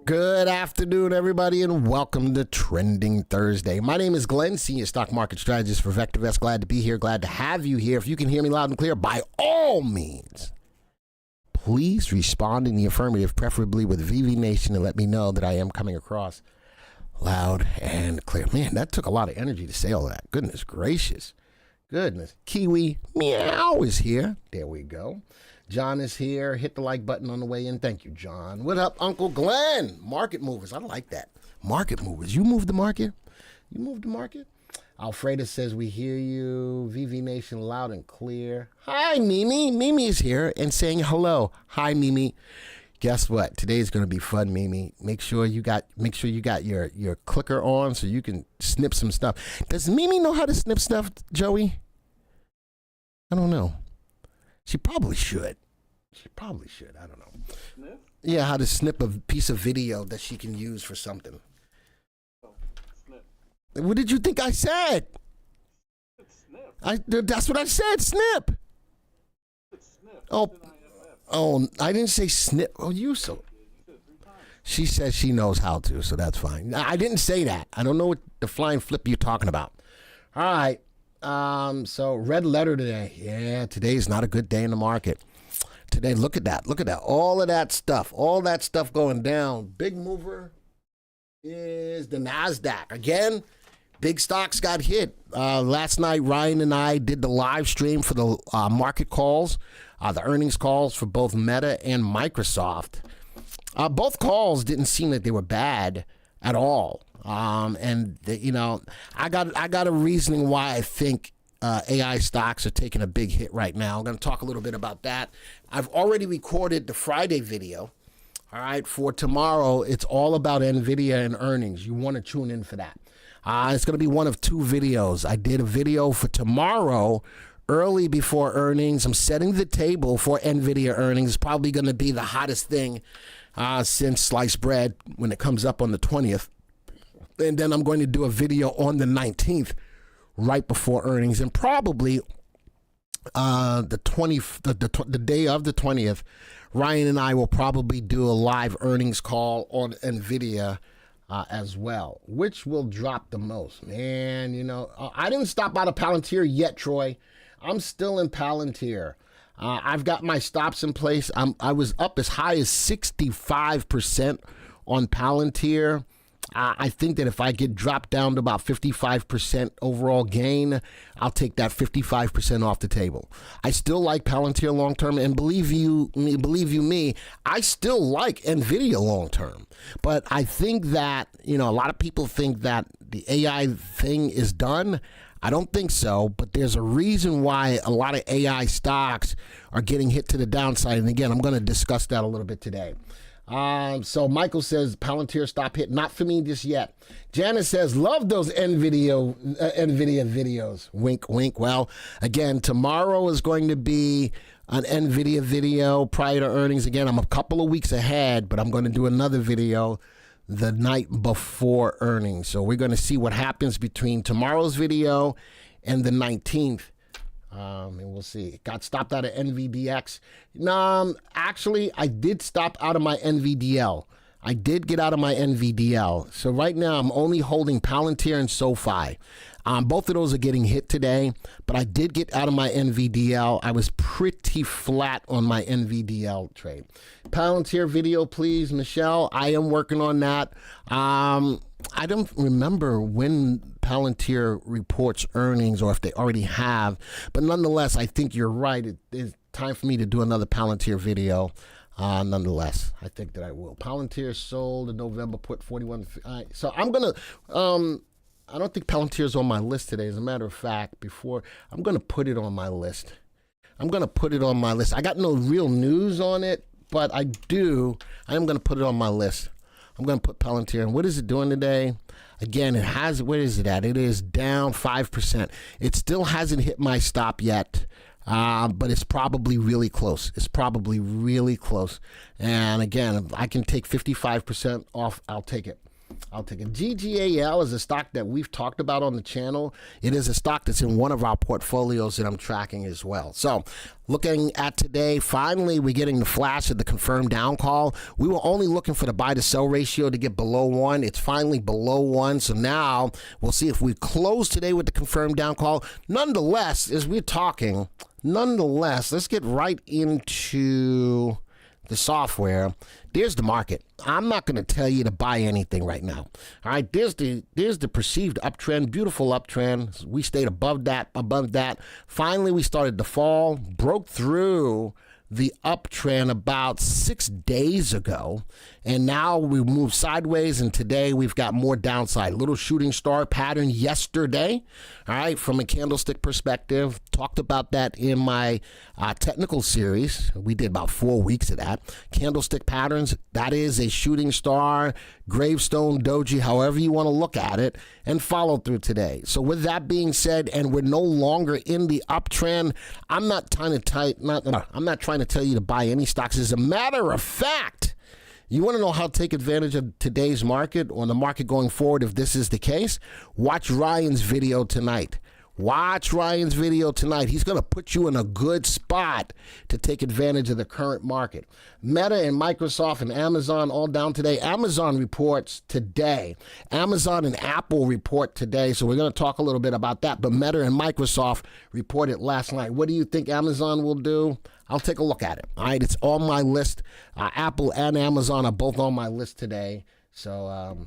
Good afternoon, everybody, and welcome to Trending Thursday. My name is Glenn, Senior Stock Market Strategist for VectorVest. Glad to be here. Glad to have you here. If you can hear me loud and clear, by all means, please respond in the affirmative, preferably with VV Nation, and let me know that I am coming across loud and clear. Man, that took a lot of energy to say all that. Goodness gracious. Goodness. Kiwi Meow is here. There we go. John is here. Hit the like button on the way in. Thank you, John. What up, Uncle Glenn? Market movers. I like that. Market movers. You move the market? You move the market? Alfreda says we hear you. VV Nation loud and clear. Hi, Mimi. Mimi is here and saying hello. Hi, Mimi. Guess what? Today is going to be fun, Mimi. Make sure you got your clicker on so you can snip some stuff. Does Mimi know how to snip stuff, Joey? I don't know. She probably should. She probably should. I don't know. Snip? Yeah, how to snip a piece of video that she can use for something. Oh, snip. What did you think I said? It's snip. That's what I said. Snip. It's snip. Oh, I didn't say snip. Oh, you so. She says she knows how to, so that's fine. I didn't say that. I don't know what the flying flip you're talking about. All right. So red letter today. Yeah, today's not a good day in the market. Today, look at that. Look at that. All that stuff going down. Big mover is the NASDAQ. Again, big stocks got hit. Last night, Ryan and I did the live stream for the market calls, the earnings calls for both Meta and Microsoft. Both calls didn't seem like they were bad at all. I got a reasoning why I think AI stocks are taking a big hit right now. I'm going to talk a little bit about that. I've already recorded the Friday video. All right, for tomorrow, it's all about NVIDIA and earnings. You want to tune in for that. It's going to be one of two videos. I did a video for tomorrow early before earnings. I'm setting the table for NVIDIA earnings. It's probably going to be the hottest thing since sliced bread when it comes up on the 20th. And then I'm going to do a video on the 19th, right before earnings, and probably the day of the 20th, Ryan and I will probably do a live earnings call on NVIDIA as well. Which will drop the most? Man, I didn't stop out of Palantir yet, Troy. I'm still in Palantir. I've got my stops in place. I was up as high as 65% on Palantir. I think that if I get dropped down to about 55% overall gain, I'll take that 55% off the table. I still like Palantir long term, and believe you me, I still like NVIDIA long term. But I think that a lot of people think that the AI thing is done. I don't think so, but there's a reason why a lot of AI stocks are getting hit to the downside. And again, I'm going to discuss that a little bit today. So Michael says Palantir stop hit, not for me just yet. Janice says love those NVIDIA videos. Wink, wink. Well, again, tomorrow is going to be an NVIDIA video prior to earnings. Again, I'm a couple of weeks ahead, but I'm going to do another video the night before earnings. So we're going to see what happens between tomorrow's video and the 19th. And we'll see. It got stopped out of NVDX. Actually, I did stop out of my NVDL. I did get out of my NVDL. So right now, I'm only holding Palantir and SoFi. Both of those are getting hit today, but I did get out of my NVDL. I was pretty flat on my NVDL trade. Palantir video, please, Michelle. I am working on that. I don't remember when Palantir reports earnings or if they already have, but nonetheless, I think you're right. It is time for me to do another Palantir video. Nonetheless, I think that I will. Palantir sold in November, put 41. So I'm going to, I don't think Palantir is on my list today. As a matter of fact, I'm going to put it on my list. I got no real news on it, but I am going to put it on my list. I'm going to put Palantir in. What is it doing today? Again, it has, where is it at? It is down 5%. It still hasn't hit my stop yet, but it's probably really close. And again, if I can take 55% off, I'll take it. I'll take it. GGAL is a stock that we've talked about on the channel. It is a stock that's in one of our portfolios that I'm tracking as well. So looking at today, finally we're getting the flash of the confirmed down call. We were only looking for the buy to sell ratio to get below 1. It's finally below 1. So now we'll see if we close today with the confirmed down call. Nonetheless, as we're talking, let's get right into the software. There's the market. I'm not going to tell you to buy anything right now. All right, there's the perceived uptrend, beautiful uptrend. We stayed above that. Finally, we started to fall, broke through the uptrend about 6 days ago, and now we moved sideways, and today we've got more downside. Little shooting star pattern yesterday, all right, from a candlestick perspective. Talked about that in my technical series. We did about 4 weeks of that. Candlestick patterns, that is a shooting star, gravestone, doji, however you want to look at it, and follow through today. So with that being said, and we're no longer in the uptrend, I'm not trying to tell you to buy any stocks. As a matter of fact, you want to know how to take advantage of today's market or the market going forward if this is the case? Watch Ryan's video tonight. Watch Ryan's video tonight. He's going to put you in a good spot to take advantage of the current market. Meta and Microsoft and Amazon all down today. Amazon reports today. Amazon and Apple report today, so we're going to talk a little bit about that. But Meta and Microsoft reported last night. What do you think Amazon will do? I'll take a look at it. All right, it's on my list. Apple and Amazon are both on my list today. So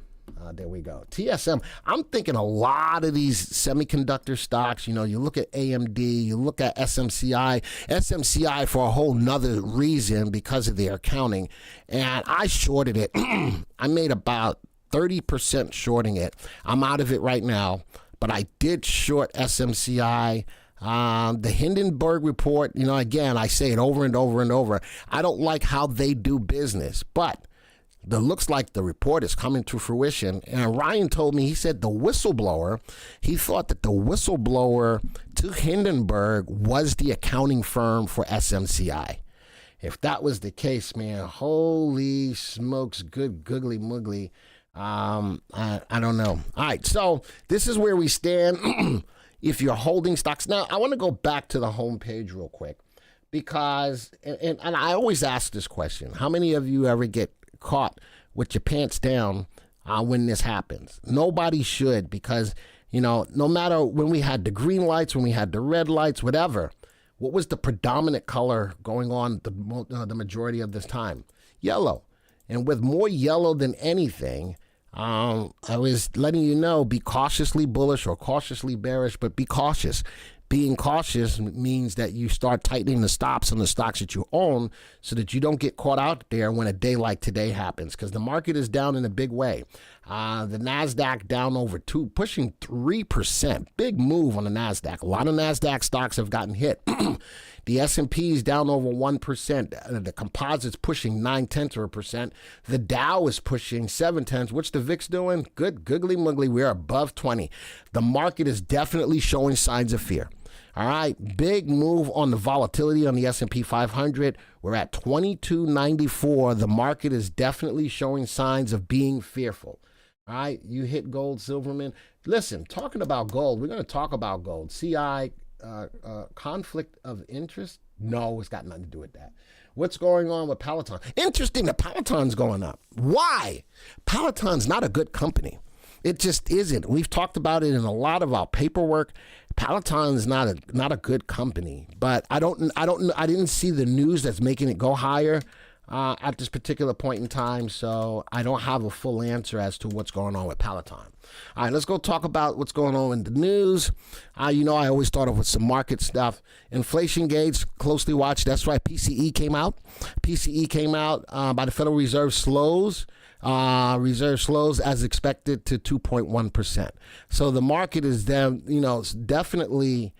there we go. TSM, I'm thinking a lot of these semiconductor stocks. You know, you look at AMD, you look at SMCI for a whole nother reason because of their accounting. And I shorted it. I made about 30% shorting it. I'm out of it right now, but I did short SMCI. The Hindenburg report, you know, again, I say it over and over and over. I don't like how they do business, but it looks like the report is coming to fruition. And Ryan told me, he said he thought that the whistleblower to Hindenburg was the accounting firm for SMCI. If that was the case, man, holy smokes, good googly moogly. I don't know. All right, so this is where we stand. If you're holding stocks. Now, I want to go back to the homepage real quick because, and I always ask this question, how many of you ever get caught with your pants down when this happens? Nobody should, because, you know, no matter when we had the green lights, when we had the red lights, whatever, what was the predominant color going on the majority of this time? Yellow. And with more yellow than anything, I was letting you know, be cautiously bullish or cautiously bearish, but be cautious. Being cautious means that you start tightening the stops on the stocks that you own so that you don't get caught out there when a day like today happens, because the market is down in a big way. The NASDAQ down over pushing 3%. Big move on the NASDAQ. A lot of NASDAQ stocks have gotten hit. The S&P is down over 1%. The composite's pushing 0.9%. The Dow is pushing 0.7. What's the VIX doing? Good googly moogly. We're above 20. The market is definitely showing signs of fear. All right, big move on the volatility on the S&P 500. We're at 2294. The market is definitely showing signs of being fearful. All right, you hit gold, Silverman. Listen, talking about gold, we're going to talk about gold. CI, conflict of interest? No, it's got nothing to do with that. What's going on with Peloton? Interesting that Peloton's going up. Why? Peloton's not a good company. It just isn't. We've talked about it in a lot of our paperwork. Peloton's not a good company, but I didn't see the news that's making it go higher at this particular point in time, so I don't have a full answer as to what's going on with Peloton. All right, let's go talk about what's going on in the news. You know, I always start off with some market stuff. Inflation gauge, closely watched. That's right, PCE came out. PCE came out by the Federal Reserve slows. Reserve slows as expected to 2.1%. So the market is definitely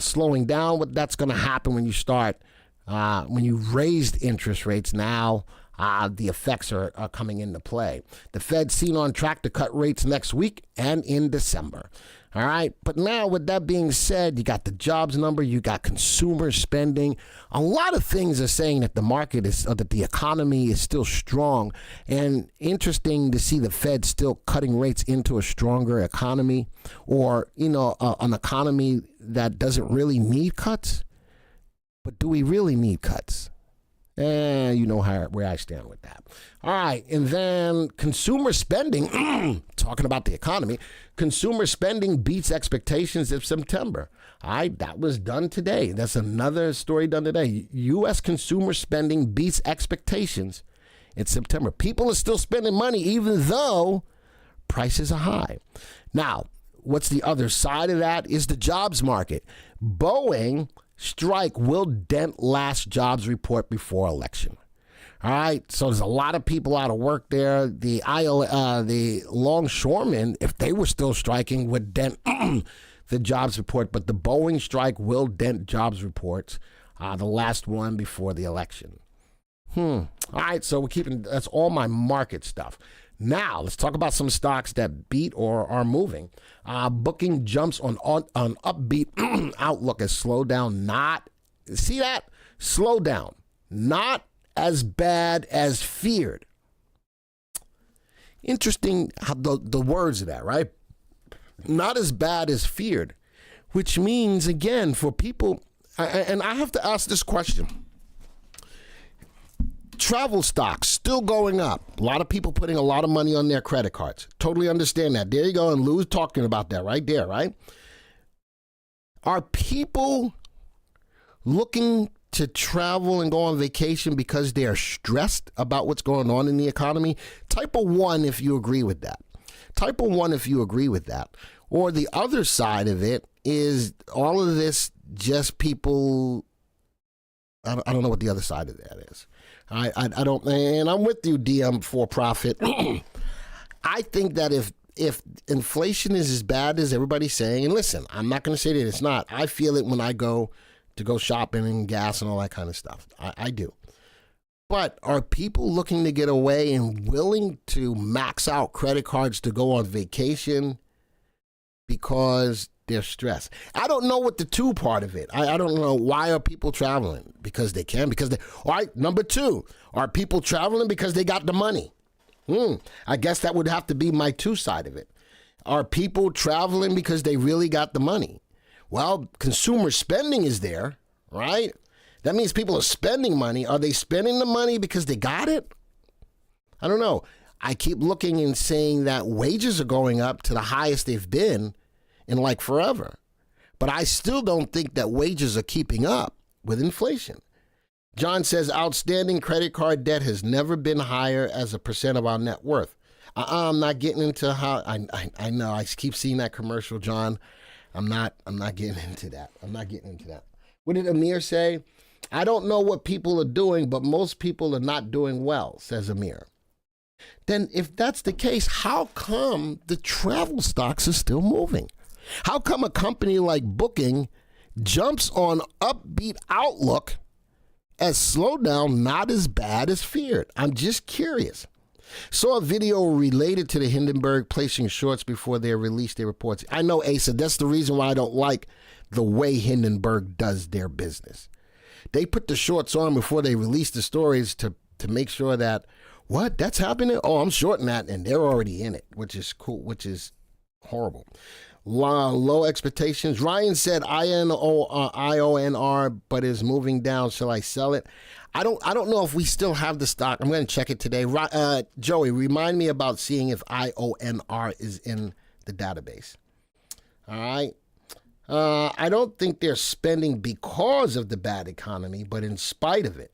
slowing down. What that's going to happen when you start, when you raised interest rates now, the effects are coming into play. The Fed's seen on track to cut rates next week and in December. All right. But now, with that being said, you got the jobs number, you got consumer spending. A lot of things are saying that the market is, that the economy is still strong. And interesting to see the Fed still cutting rates into a stronger economy, or, an economy that doesn't really need cuts. But do we really need cuts? You know where I stand with that. All right, and then consumer spending, talking about the economy, consumer spending beats expectations of September. All right, that was done today. That's another story done today. U.S. consumer spending beats expectations in September. People are still spending money even though prices are high. Now, what's the other side of that is the jobs market. Boeing strike will dent last jobs report before election. All right, so there's a lot of people out of work there. The longshoremen, if they were still striking, would dent the jobs report. But the Boeing strike will dent jobs reports, the last one before the election. All right, so that's all my market stuff. Now, let's talk about some stocks that beat or are moving. Booking jumps on upbeat outlook as slowdown. See that? Slowdown. Not as bad as feared. Interesting how the words of that, right? Not as bad as feared, which means, again, for people, and I have to ask this question. Travel stocks still going up. A lot of people putting a lot of money on their credit cards. Totally understand that. There you go. And Lou's talking about that right there, right? Are people looking to travel and go on vacation because they're stressed about what's going on in the economy? Type a 1 if you agree with that. Type a 1 if you agree with that. Or the other side of it is all of this just people, I don't know what the other side of that is. I don't, and I'm with you, DM for profit. I think that if inflation is as bad as everybody's saying, and listen, I'm not going to say that it's not. I feel it when I go shopping and gas and all that kind of stuff. I do. But are people looking to get away and willing to max out credit cards to go on vacation because they're stressed? I don't know what the 2 part of it. I don't know, why are people traveling? Because they can. All right, number 2, are people traveling because they got the money? I guess that would have to be my 2 side of it. Are people traveling because they really got the money? Well, consumer spending is there, right? That means people are spending money. Are they spending the money because they got it? I don't know. I keep looking and saying that wages are going up to the highest they've been in like forever. But I still don't think that wages are keeping up with inflation. John says outstanding credit card debt has never been higher as a percent of our net worth. I'm not getting into how I know I keep seeing that commercial, John. I'm not getting into that. What did Amir say? I don't know what people are doing, but most people are not doing well, says Amir. Then if that's the case, how come the travel stocks are still moving? How come a company like Booking jumps on upbeat outlook as slowdown not as bad as feared? I'm just curious. Saw a video related to the Hindenburg placing shorts before they released their reports. I know, Asa, that's the reason why I don't like the way Hindenburg does their business. They put the shorts on before they release the stories to make sure that, what, that's happening? Oh, I'm shorting that, and they're already in it, which is cool, which is horrible. Low expectations. Ryan said IONR, but is moving down. Shall I sell it? I don't know if we still have the stock. I'm going to check it today. Joey, remind me about seeing if IONR is in the database. All right. I don't think they're spending because of the bad economy, but in spite of it.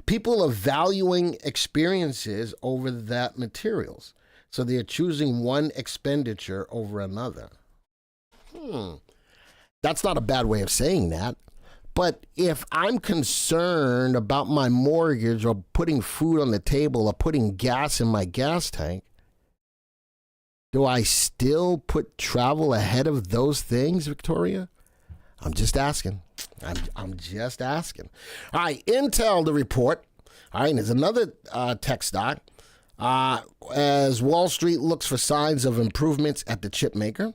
People are valuing experiences over that materials. So they're choosing one expenditure over another. That's not a bad way of saying that. But if I'm concerned about my mortgage or putting food on the table or putting gas in my gas tank, do I still put travel ahead of those things, Victoria? I'm just asking. I'm just asking. All right, Intel, the report. All right, there's another tech stock. As Wall Street looks for signs of improvements at the chip maker,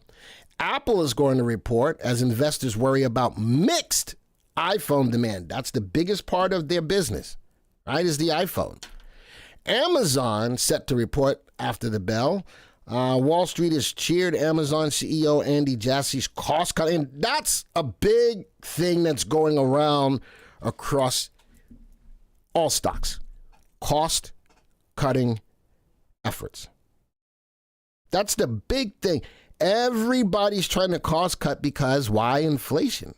Apple is going to report as investors worry about mixed iPhone demand. That's the biggest part of their business, right, is the iPhone. Amazon set to report after the bell. Wall Street has cheered Amazon CEO Andy Jassy's cost cutting. That's a big thing that's going around across all stocks. Cost cutting efforts. That's the big thing. Everybody's trying to cost cut because why? Inflation.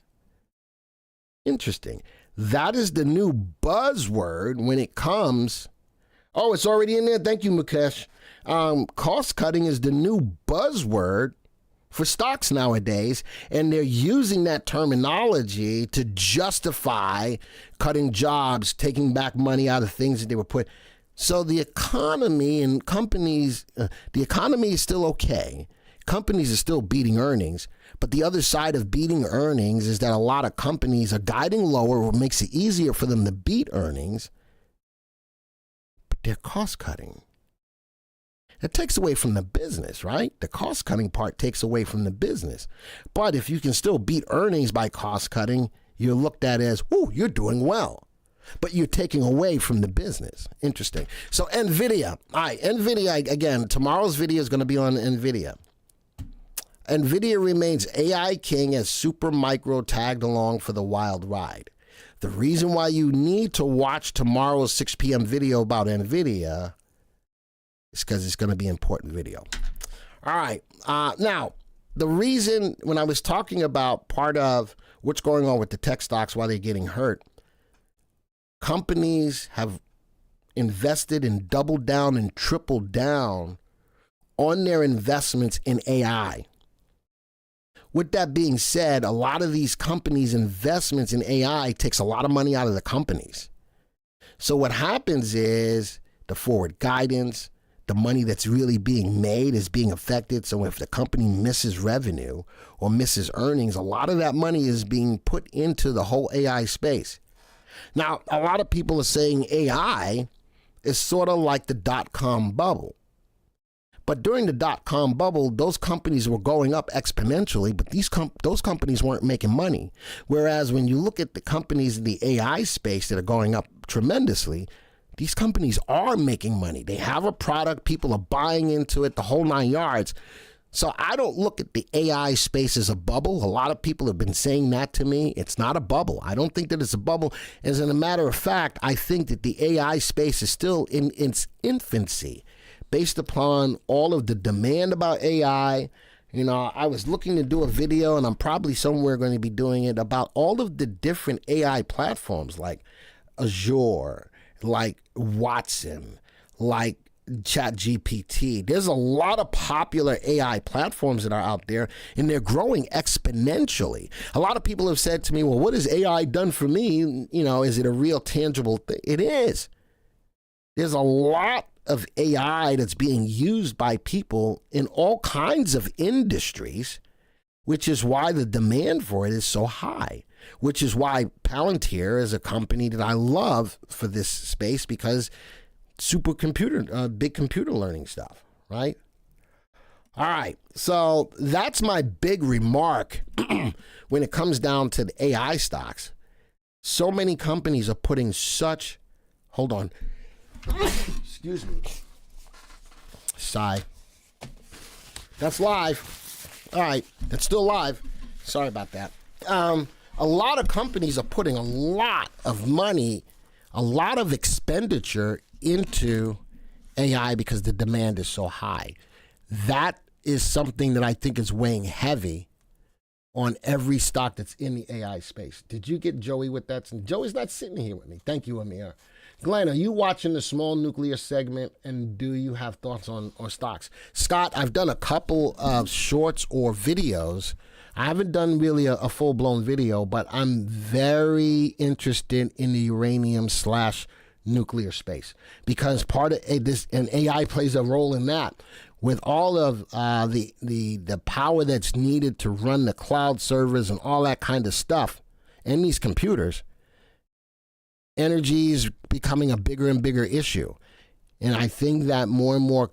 Interesting. That is the new buzzword when it comes. Oh, it's already in there. Thank you, Mukesh. Cost cutting is the new buzzword for stocks nowadays, and they're using that terminology to justify cutting jobs, taking back money out of things that they were put. So the economy and companies, the economy is still okay. Companies are still beating earnings, but the other side of beating earnings is that a lot of companies are guiding lower, what makes it easier for them to beat earnings, but they're cost cutting. It takes away from the business, right? The cost cutting part takes away from the business. But if you can still beat earnings by cost cutting, you're looked at as, ooh, you're doing well. But you're taking away from the business. Interesting. So NVIDIA. All right, NVIDIA, again, tomorrow's video is going to be on NVIDIA. NVIDIA remains AI king as Supermicro tagged along for the wild ride. The reason why you need to watch tomorrow's 6 p.m. video about NVIDIA is because it's going to be an important video. All right. Now, the reason when I was talking about part of what's going on with the tech stocks, why they're getting hurt, companies have invested and doubled down and tripled down on their investments in AI. With that being said, a lot of these companies' investments in AI takes a lot of money out of the companies. So what happens is the forward guidance, the money that's really being made is being affected. So if the company misses revenue or misses earnings, a lot of that money is being put into the whole AI space. Now, a lot of people are saying AI is sort of like the dot-com bubble. But during the dot-com bubble, those companies were going up exponentially, but those companies weren't making money. Whereas when you look at the companies in the AI space that are going up tremendously, these companies are making money. They have a product, people are buying into it, the whole 9 yards. So I don't look at the AI space as a bubble. A lot of people have been saying that to me. It's not a bubble. I don't think that it's a bubble. As a matter of fact, I think that the AI space is still in its infancy based upon all of the demand about AI. You know, I was looking to do a video, and I'm probably somewhere going to be doing it, about all of the different AI platforms like Azure, like Watson, like ChatGPT. There's a lot of popular AI platforms that are out there, and they're growing exponentially. A lot of people have said to me, well, what has AI done for me? You know, is it a real tangible thing? It is. There's a lot of AI that's being used by people in all kinds of industries, which is why the demand for it is so high, which is why Palantir is a company that I love for this space, because supercomputer, big computer learning stuff, right? All right, so that's my big remark when it comes down to the AI stocks. So many companies are putting such, hold on, excuse me, sigh. That's live. All right, that's still live. Sorry about that. A lot of companies are putting a lot of money, a lot of expenditure into AI because the demand is so high. That is something that I think is weighing heavy on every stock that's in the AI space. Did you get Joey with that? Joey's not sitting here with me. Thank you, Amir. Glenn, are you watching the small nuclear segment, and do you have thoughts on stocks? Scott, I've done a couple of shorts or videos. I haven't done really a full-blown video, but I'm very interested in the uranium/nuclear space, because part of this, and AI plays a role in that. With all of the power that's needed to run the cloud servers and all that kind of stuff, and these computers, energy is becoming a bigger and bigger issue. And I think that more and more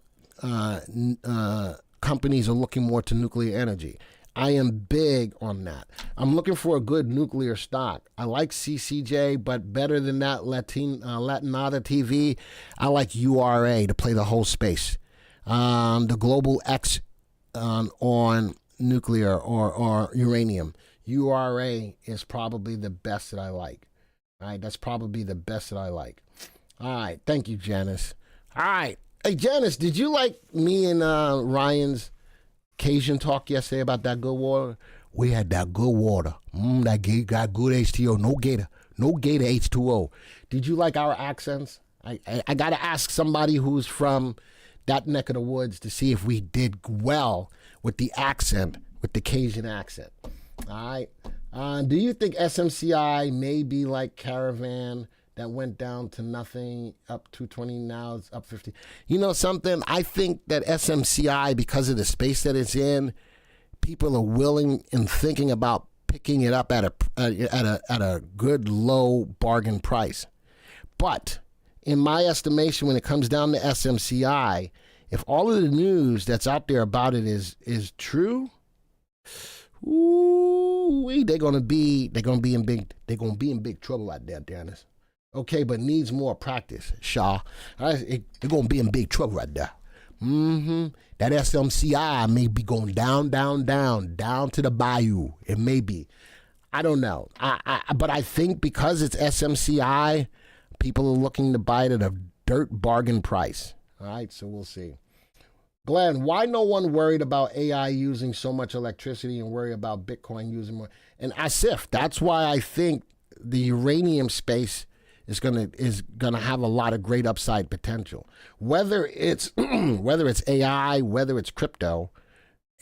companies are looking more to nuclear energy. I am big on that. I'm looking for a good nuclear stock. I like CCJ, but better than that, Latinata TV, I like URA to play the whole space. The Global X on nuclear or uranium. URA is probably the best that I like. All right, that's probably the best that I like. All right, thank you, Janice. All right. Hey, Janice, did you like me and Ryan's Cajun talk yesterday about that good water? We had that good water. That got good H2O. No Gator H2O. Did you like our accents? I got to ask somebody who's from that neck of the woods to see if we did well with the accent, with the Cajun accent. All right. Do you think SMCI may be like Caravan that went down to nothing, up 220, now it's up 50? You know something? I think that SMCI, because of the space that it's in, people are willing and thinking about picking it up at a good low bargain price. But in my estimation, when it comes down to SMCI, if all of the news that's out there about it is true, they're gonna be in big trouble out there, Dennis. Okay, but needs more practice, Shaw. They're gonna be in big trouble right there. That SMCI may be going down to the bayou. It may be. I don't know. But I think because it's SMCI, people are looking to buy it at a dirt bargain price. All right, so we'll see. Glenn, why no one worried about AI using so much electricity and worry about Bitcoin using more? And Asif, that's why I think the uranium space is gonna have a lot of great upside potential. Whether it's AI, whether it's crypto,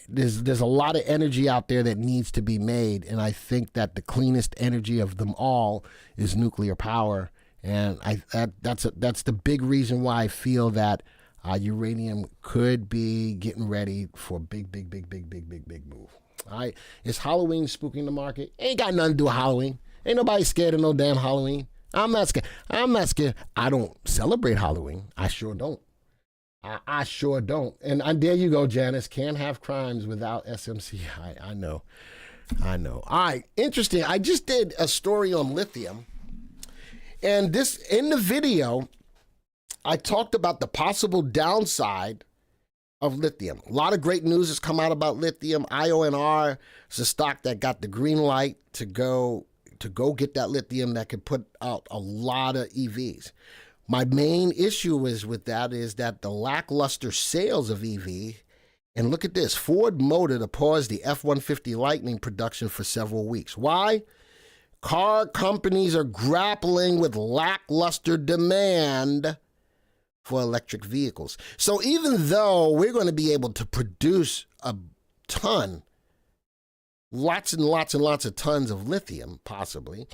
there's a lot of energy out there that needs to be made, and I think that the cleanest energy of them all is nuclear power, and that's the big reason why I feel that uranium could be getting ready for a big move. All right, is Halloween spooking the market? Ain't got nothing to do with Halloween. Ain't nobody scared of no damn Halloween. I'm not scared. I don't celebrate Halloween. I sure don't. I sure don't. And there you go, Janice. Can't have crimes without SMCI. I know. All right, interesting. I just did a story on lithium. And in the video, I talked about the possible downside of lithium. A lot of great news has come out about lithium. IONR is a stock that got the green light to go get that lithium that could put out a lot of EVs. My main issue with that is that the lackluster sales of EV, and look at this, Ford Motor to pause the F-150 Lightning production for several weeks. Why? Car companies are grappling with lackluster demand for electric vehicles. So even though we're going to be able to produce a ton, lots and lots of tons of lithium, possibly,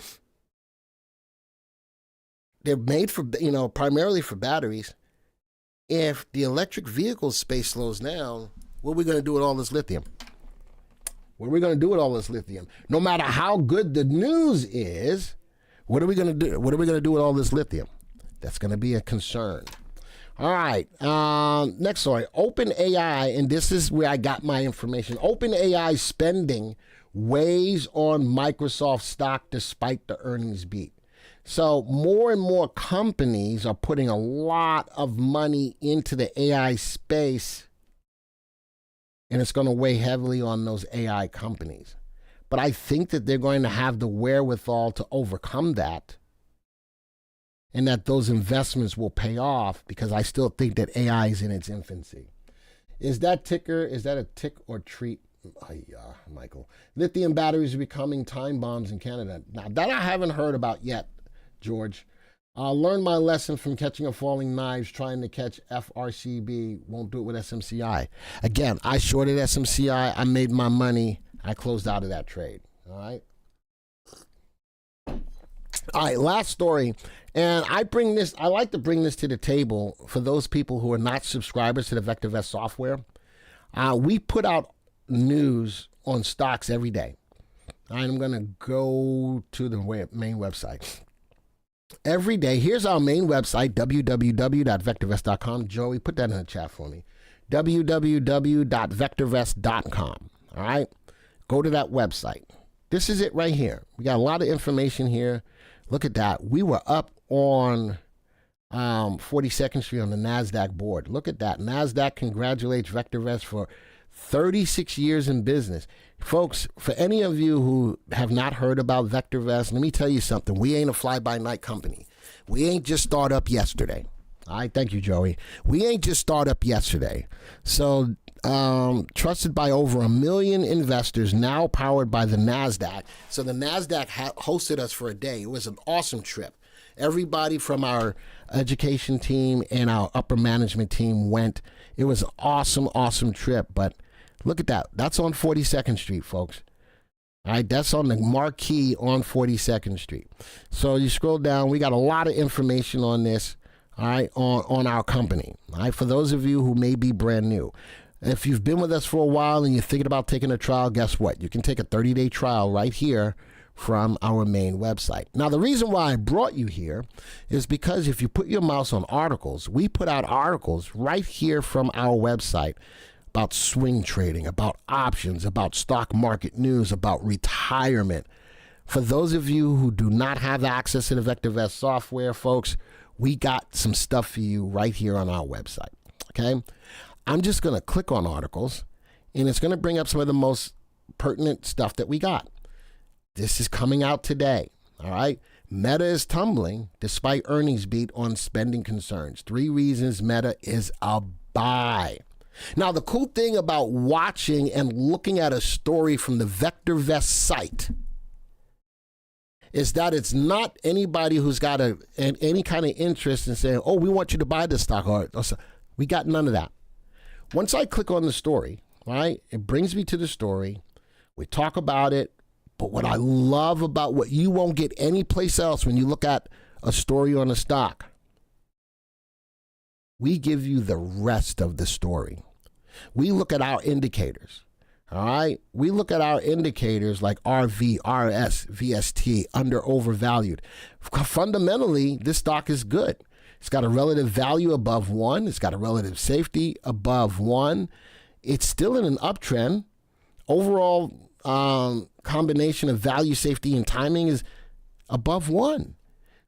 they're made for, primarily for batteries. If the electric vehicle space slows down, what are we going to do with all this lithium? No matter how good the news is, what are we going to do? What are we going to do with all this lithium? That's going to be a concern. All right, next story. OpenAI, and this is where I got my information. OpenAI spending weighs on Microsoft stock despite the earnings beat. So more and more companies are putting a lot of money into the AI space, and it's going to weigh heavily on those AI companies. But I think that they're going to have the wherewithal to overcome that, and that those investments will pay off, because I still think that AI is in its infancy. Is that a tick or treat? Michael. Lithium batteries are becoming time bombs in Canada. Now, that I haven't heard about yet, George. Learned my lesson from catching a falling knives, trying to catch FRCB. Won't do it with SMCI. Again, I shorted SMCI. I made my money. I closed out of that trade. All right. All right, last story. And I like to bring this to the table for those people who are not subscribers to the VectorVest software. We put out news on stocks every day. I'm going to go to the main website. Every day, here's our main website, www.vectorvest.com. Joey, put that in the chat for me. www.vectorvest.com. All right? Go to that website. This is it right here. We got a lot of information here. Look at that. We were up on 42nd Street on the NASDAQ board. Look at that. NASDAQ congratulates VectorVest for 36 years in business. Folks, for any of you who have not heard about VectorVest, let me tell you something. We ain't a fly-by-night company. We ain't just start up yesterday. All right, thank you, Joey. We ain't just start up yesterday. So, trusted by over 1 million investors, now powered by the NASDAQ. So the NASDAQ hosted us for a day. It was an awesome trip. Everybody from our education team and our upper management team went. It was an awesome, awesome trip. But look at that. That's on 42nd Street, folks. All right, that's on the marquee on 42nd Street. So you scroll down. We got a lot of information on this, all right, on our company. All right, for those of you who may be brand new. If you've been with us for a while and you're thinking about taking a trial, guess what? You can take a 30-day trial right here from our main website. Now, the reason why I brought you here is because if you put your mouse on articles, we put out articles right here from our website about swing trading, about options, about stock market news, about retirement. For those of you who do not have access to the VectorVest software, folks, we got some stuff for you right here on our website, okay? I'm just going to click on articles, and it's going to bring up some of the most pertinent stuff that we got. This is coming out today, all right? Meta is tumbling despite earnings beat on spending concerns. 3 reasons Meta is a buy. Now, the cool thing about watching and looking at a story from the VectorVest site is that it's not anybody who's got any kind of interest in saying, oh, we want you to buy this stock. Or we got none of that. Once I click on the story, right, it brings me to the story. We talk about it. But what I love about what you won't get anyplace else when you look at a story on a stock, we give you the rest of the story. We look at our indicators, all right? We look at our indicators like RV, RS, VST, under overvalued. Fundamentally, this stock is good. It's got a relative value above 1. It's got a relative safety above 1. It's still in an uptrend. Overall combination of value, safety, and timing is above 1.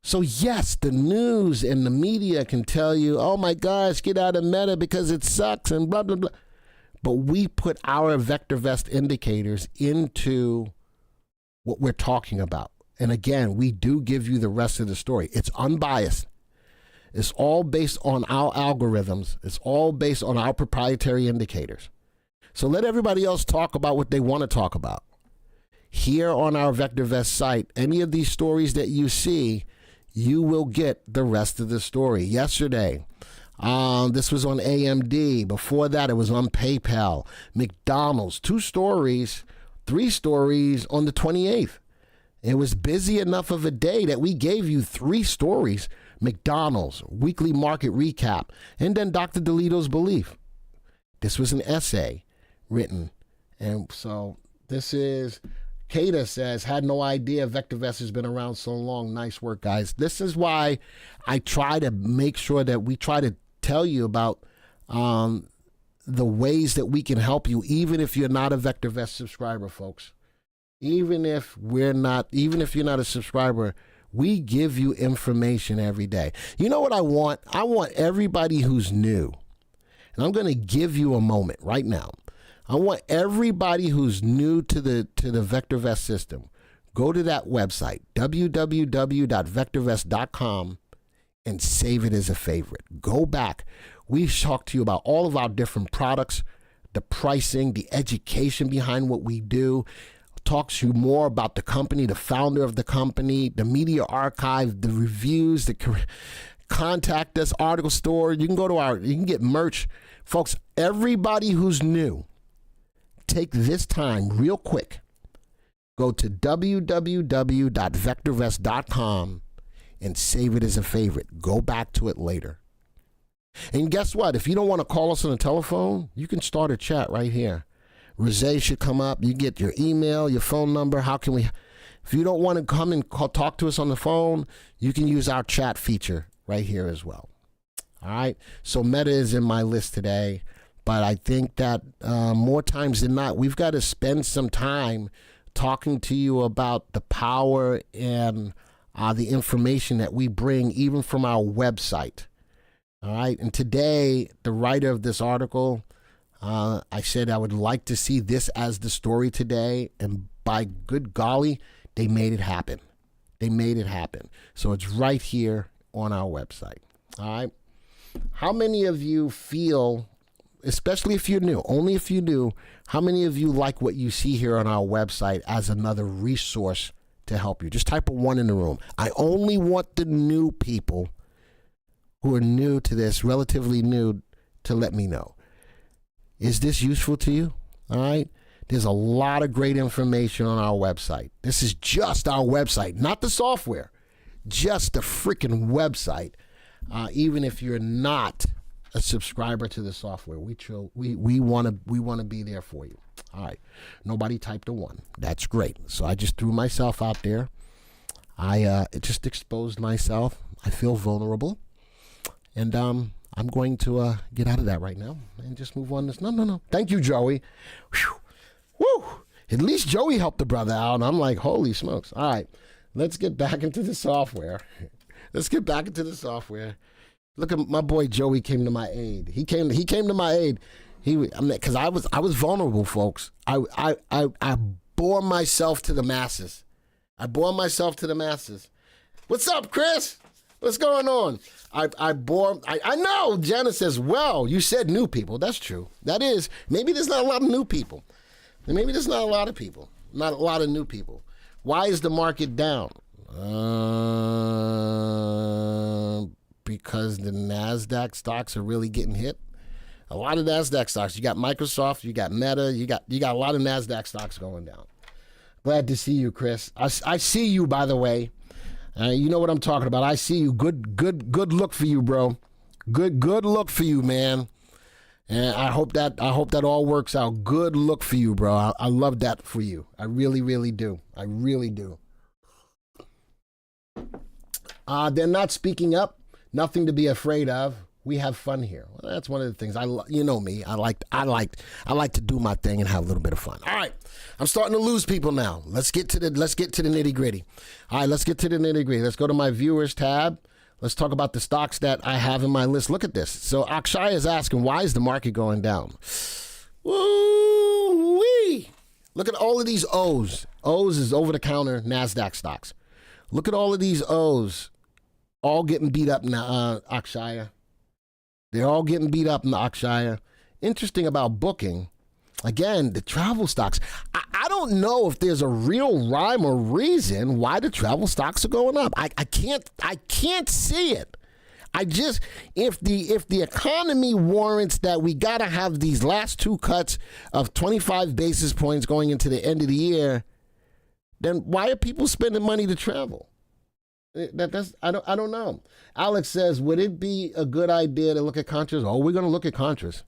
So yes, the news and the media can tell you, oh my gosh, get out of Meta because it sucks and blah, blah, blah. But we put our VectorVest indicators into what we're talking about. And again, we do give you the rest of the story. It's unbiased. It's all based on our algorithms. It's all based on our proprietary indicators. So let everybody else talk about what they want to talk about. Here on our VectorVest site, any of these stories that you see, you will get the rest of the story. Yesterday, this was on AMD. Before that, it was on PayPal, McDonald's. 2 stories, 3 stories on the 28th. It was busy enough of a day that we gave you 3 stories. McDonald's, weekly market recap, and then Dr. DeLito's belief. This was an essay written. And so this is, Kata says, had no idea VectorVest has been around so long. Nice work, guys. This is why I try to make sure that we try to tell you about the ways that we can help you, even if you're not a VectorVest subscriber, folks. Even if you're not a subscriber, we give you information every day. You know what I want? I want everybody who's new, and I'm going to give you a moment right now. I want everybody who's new to the VectorVest system, go to that website, www.vectorvest.com, and save it as a favorite. Go back. We've talked to you about all of our different products, the pricing, the education behind what we do. Talks to you more about the company, the founder of the company, the media archive, the reviews, contact us, article store. You can go to you can get merch. Folks, everybody who's new, take this time real quick. Go to www.vectorvest.com and save it as a favorite. Go back to it later. And guess what? If you don't want to call us on the telephone, you can start a chat right here. Rosé should come up. You get your email, your phone number. How can we? If you don't want to come and talk to us on the phone, you can use our chat feature right here as well. All right. So Meta is in my list today. But I think that more times than not, we've got to spend some time talking to you about the power and the information that we bring, even from our website. All right. And today, the writer of this article, I said I would like to see this as the story today. And by good golly, they made it happen. They made it happen. So it's right here on our website. All right. How many of you feel, especially if you're new, only if you're new, how many of you like what you see here on our website as another resource to help you? Just type a 1 in the room. I only want the new people who are new to this, relatively new, to let me know. Is this useful to you? All right. There's a lot of great information on our website. This is just our website, not the software, just the freaking website. Even if you're not a subscriber to the software, we want to be there for you. All right. Nobody typed a 1. That's great. So I just threw myself out there. I just exposed myself. I feel vulnerable. And I'm going to get out of that right now and just move on. No. Thank you, Joey. Whew. Woo. At least Joey helped the brother out. And I'm like, holy smokes. All right. Let's get back into the software. Look at my boy Joey came to my aid. He came to my aid. Because I was vulnerable, folks. I bore myself to the masses. What's up, Chris? What's going on? I know. Janice says, well, you said new people. That's true. That is. Maybe there's not a lot of new people. Maybe there's not a lot of people. Not a lot of new people. Why is the market down? Because the NASDAQ stocks are really getting hit. A lot of NASDAQ stocks. You got Microsoft, you got Meta, you got a lot of NASDAQ stocks going down. Glad to see you, Chris. I see you, by the way. You know what I'm talking about. I see you. Good look for you, bro. Good look for you, man. And I hope that all works out. Good look for you, bro. I love that for you. I really, really do. I really do. They're not speaking up. Nothing to be afraid of. We have fun here. Well, that's one of the things. You know me. I like to do my thing and have a little bit of fun. All right, I'm starting to lose people now. Let's get to the nitty gritty. All right, let's get to the nitty gritty. Let's go to my viewers tab. Let's talk about the stocks that I have in my list. Look at this. So Akshay is asking, why is the market going down? Woo-wee. Look at all of these O's. O's is over-the-counter NASDAQ stocks. Look at all of these O's. All getting beat up now, Akshaya. They're all getting beat up in the Akshaya. Interesting about booking. Again, the travel stocks. I don't know if there's a real rhyme or reason why the travel stocks are going up. I can't see it. If the economy warrants that we gotta have these last 2 cuts of 25 basis points going into the end of the year, then why are people spending money to travel? I don't know. Alex says, would it be a good idea to look at contras? Oh, we're gonna look at contras.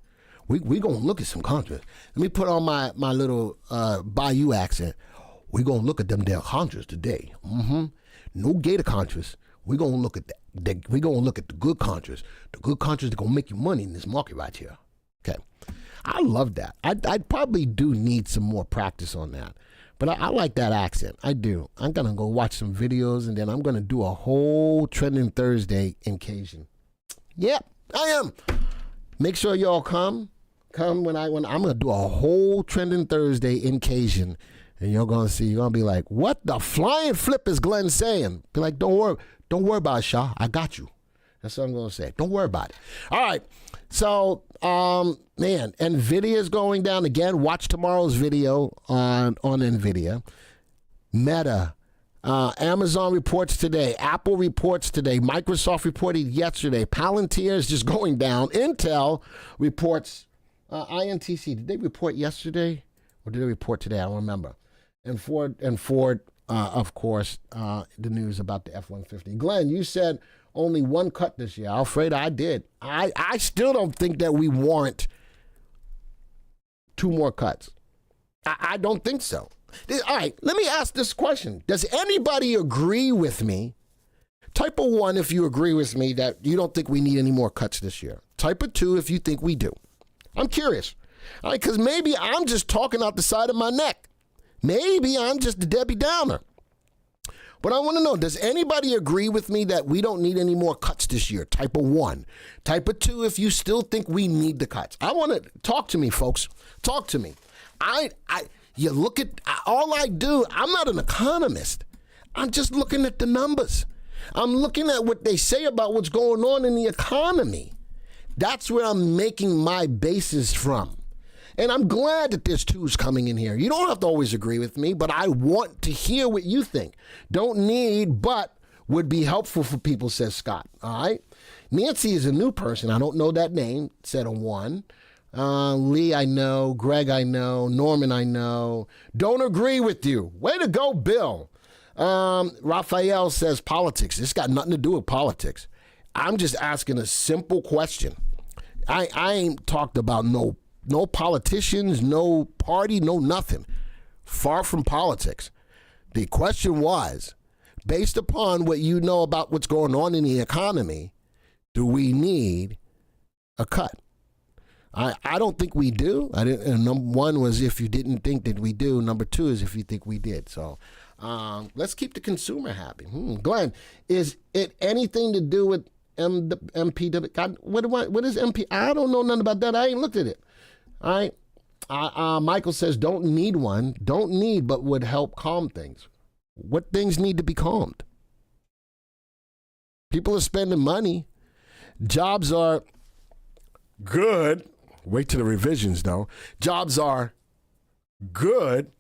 We gonna look at some contras. Let me put on my little Bayou accent. We gonna look at them damn contras today. No gator contras. We gonna look at that. We gonna look at the good contras. The good contras that gonna make you money in this market right here. Okay, I love that. I probably do need some more practice on that. But I like that accent. I do. I'm going to go watch some videos, and then I'm going to do a whole Trending Thursday in Cajun. Yep, I am. Make sure y'all come. Come when I'm going to do a whole Trending Thursday in Cajun. And you're going to see, you're going to be like, what the flying flip is Glenn saying? Be like, don't worry about it, Shaw. I got you. That's what I'm going to say. Don't worry about it. All right. So, man, NVIDIA is going down again. Watch tomorrow's video on NVIDIA. Meta. Amazon reports today. Apple reports today. Microsoft reported yesterday. Palantir is just going down. Intel reports. INTC, did they report yesterday? Or did they report today? I don't remember. And Ford, of course, the news about the F-150. Glenn, you said only 1 cut this year. Alfred, I did. I still don't think that we warrant 2 more cuts. I don't think so. All right, let me ask this question. Does anybody agree with me? Type a 1 if you agree with me that you don't think we need any more cuts this year. Type a 2 if you think we do. I'm curious. All right, because maybe I'm just talking out the side of my neck. Maybe I'm just a Debbie Downer. But I want to know, does anybody agree with me that we don't need any more cuts this year? Type of 1. Type of 2, if you still think we need the cuts. I want to talk to me, folks. Talk to me. You look at, all I do, I'm not an economist. I'm just looking at the numbers. I'm looking at what they say about what's going on in the economy. That's where I'm making my basis from. And I'm glad that there's twos coming in here. You don't have to always agree with me, but I want to hear what you think. Don't need, but would be helpful for people, says Scott. All right. Nancy is a new person. I don't know that name. Said a 1. Lee, I know. Greg, I know. Norman, I know. Don't agree with you. Way to go, Bill. Raphael says politics. This got nothing to do with politics. I'm just asking a simple question. I ain't talked about no politicians, no party, no nothing. Far from politics. The question was, based upon what you know about what's going on in the economy, do we need a cut? I don't think we do. And number 1 was if you didn't think that we do. Number 2 is if you think we did. So let's keep the consumer happy. Glenn, is it anything to do with the MPW? God, what is MP? I don't know nothing about that. I ain't looked at it. All right. Michael says don't need one. Don't need, but would help calm things. What things need to be calmed? People are spending money. Jobs are good. Wait till the revisions, though. Jobs are good.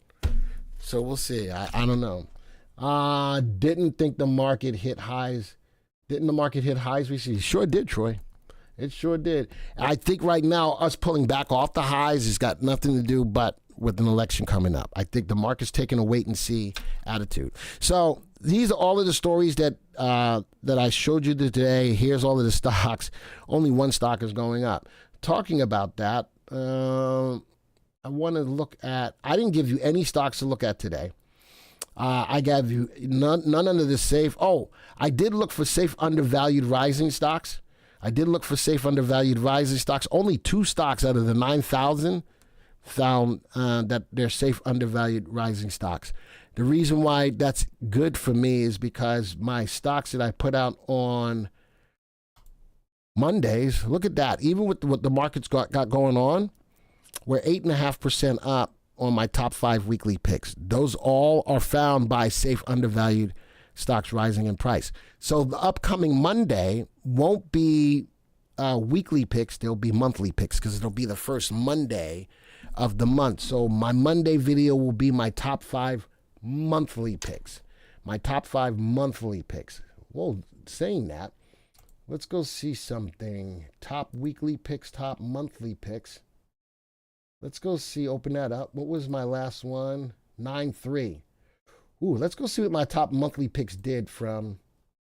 So we'll see. I don't know. Didn't think the market hit highs. Didn't the market hit highs recently? Sure did, Troy. It sure did. I think right now, us pulling back off the highs has got nothing to do but with an election coming up. I think the market's taking a wait-and-see attitude. So these are all of the stories that I showed you today. Here's all of the stocks. Only one stock is going up. Talking about that, I want to look at, I didn't give you any stocks to look at today. I gave you none under the safe. Oh, I did look for safe undervalued rising stocks. Only 2 stocks out of the 9,000 found that they're safe undervalued rising stocks. The reason why that's good for me is because my stocks that I put out on Mondays, look at that. Even with what the market's got going on, we're 8.5% up on my top 5 weekly picks. Those all are found by safe undervalued stocks rising in price. So the upcoming Monday won't be weekly picks. They'll be monthly picks because it'll be the first Monday of the month. So my Monday video will be my top 5 monthly picks. Well, saying that, let's go see something. Top weekly picks, top monthly picks. Let's go see, open that up. What was my last one? 9-3. Ooh, let's go see what my top monthly picks did from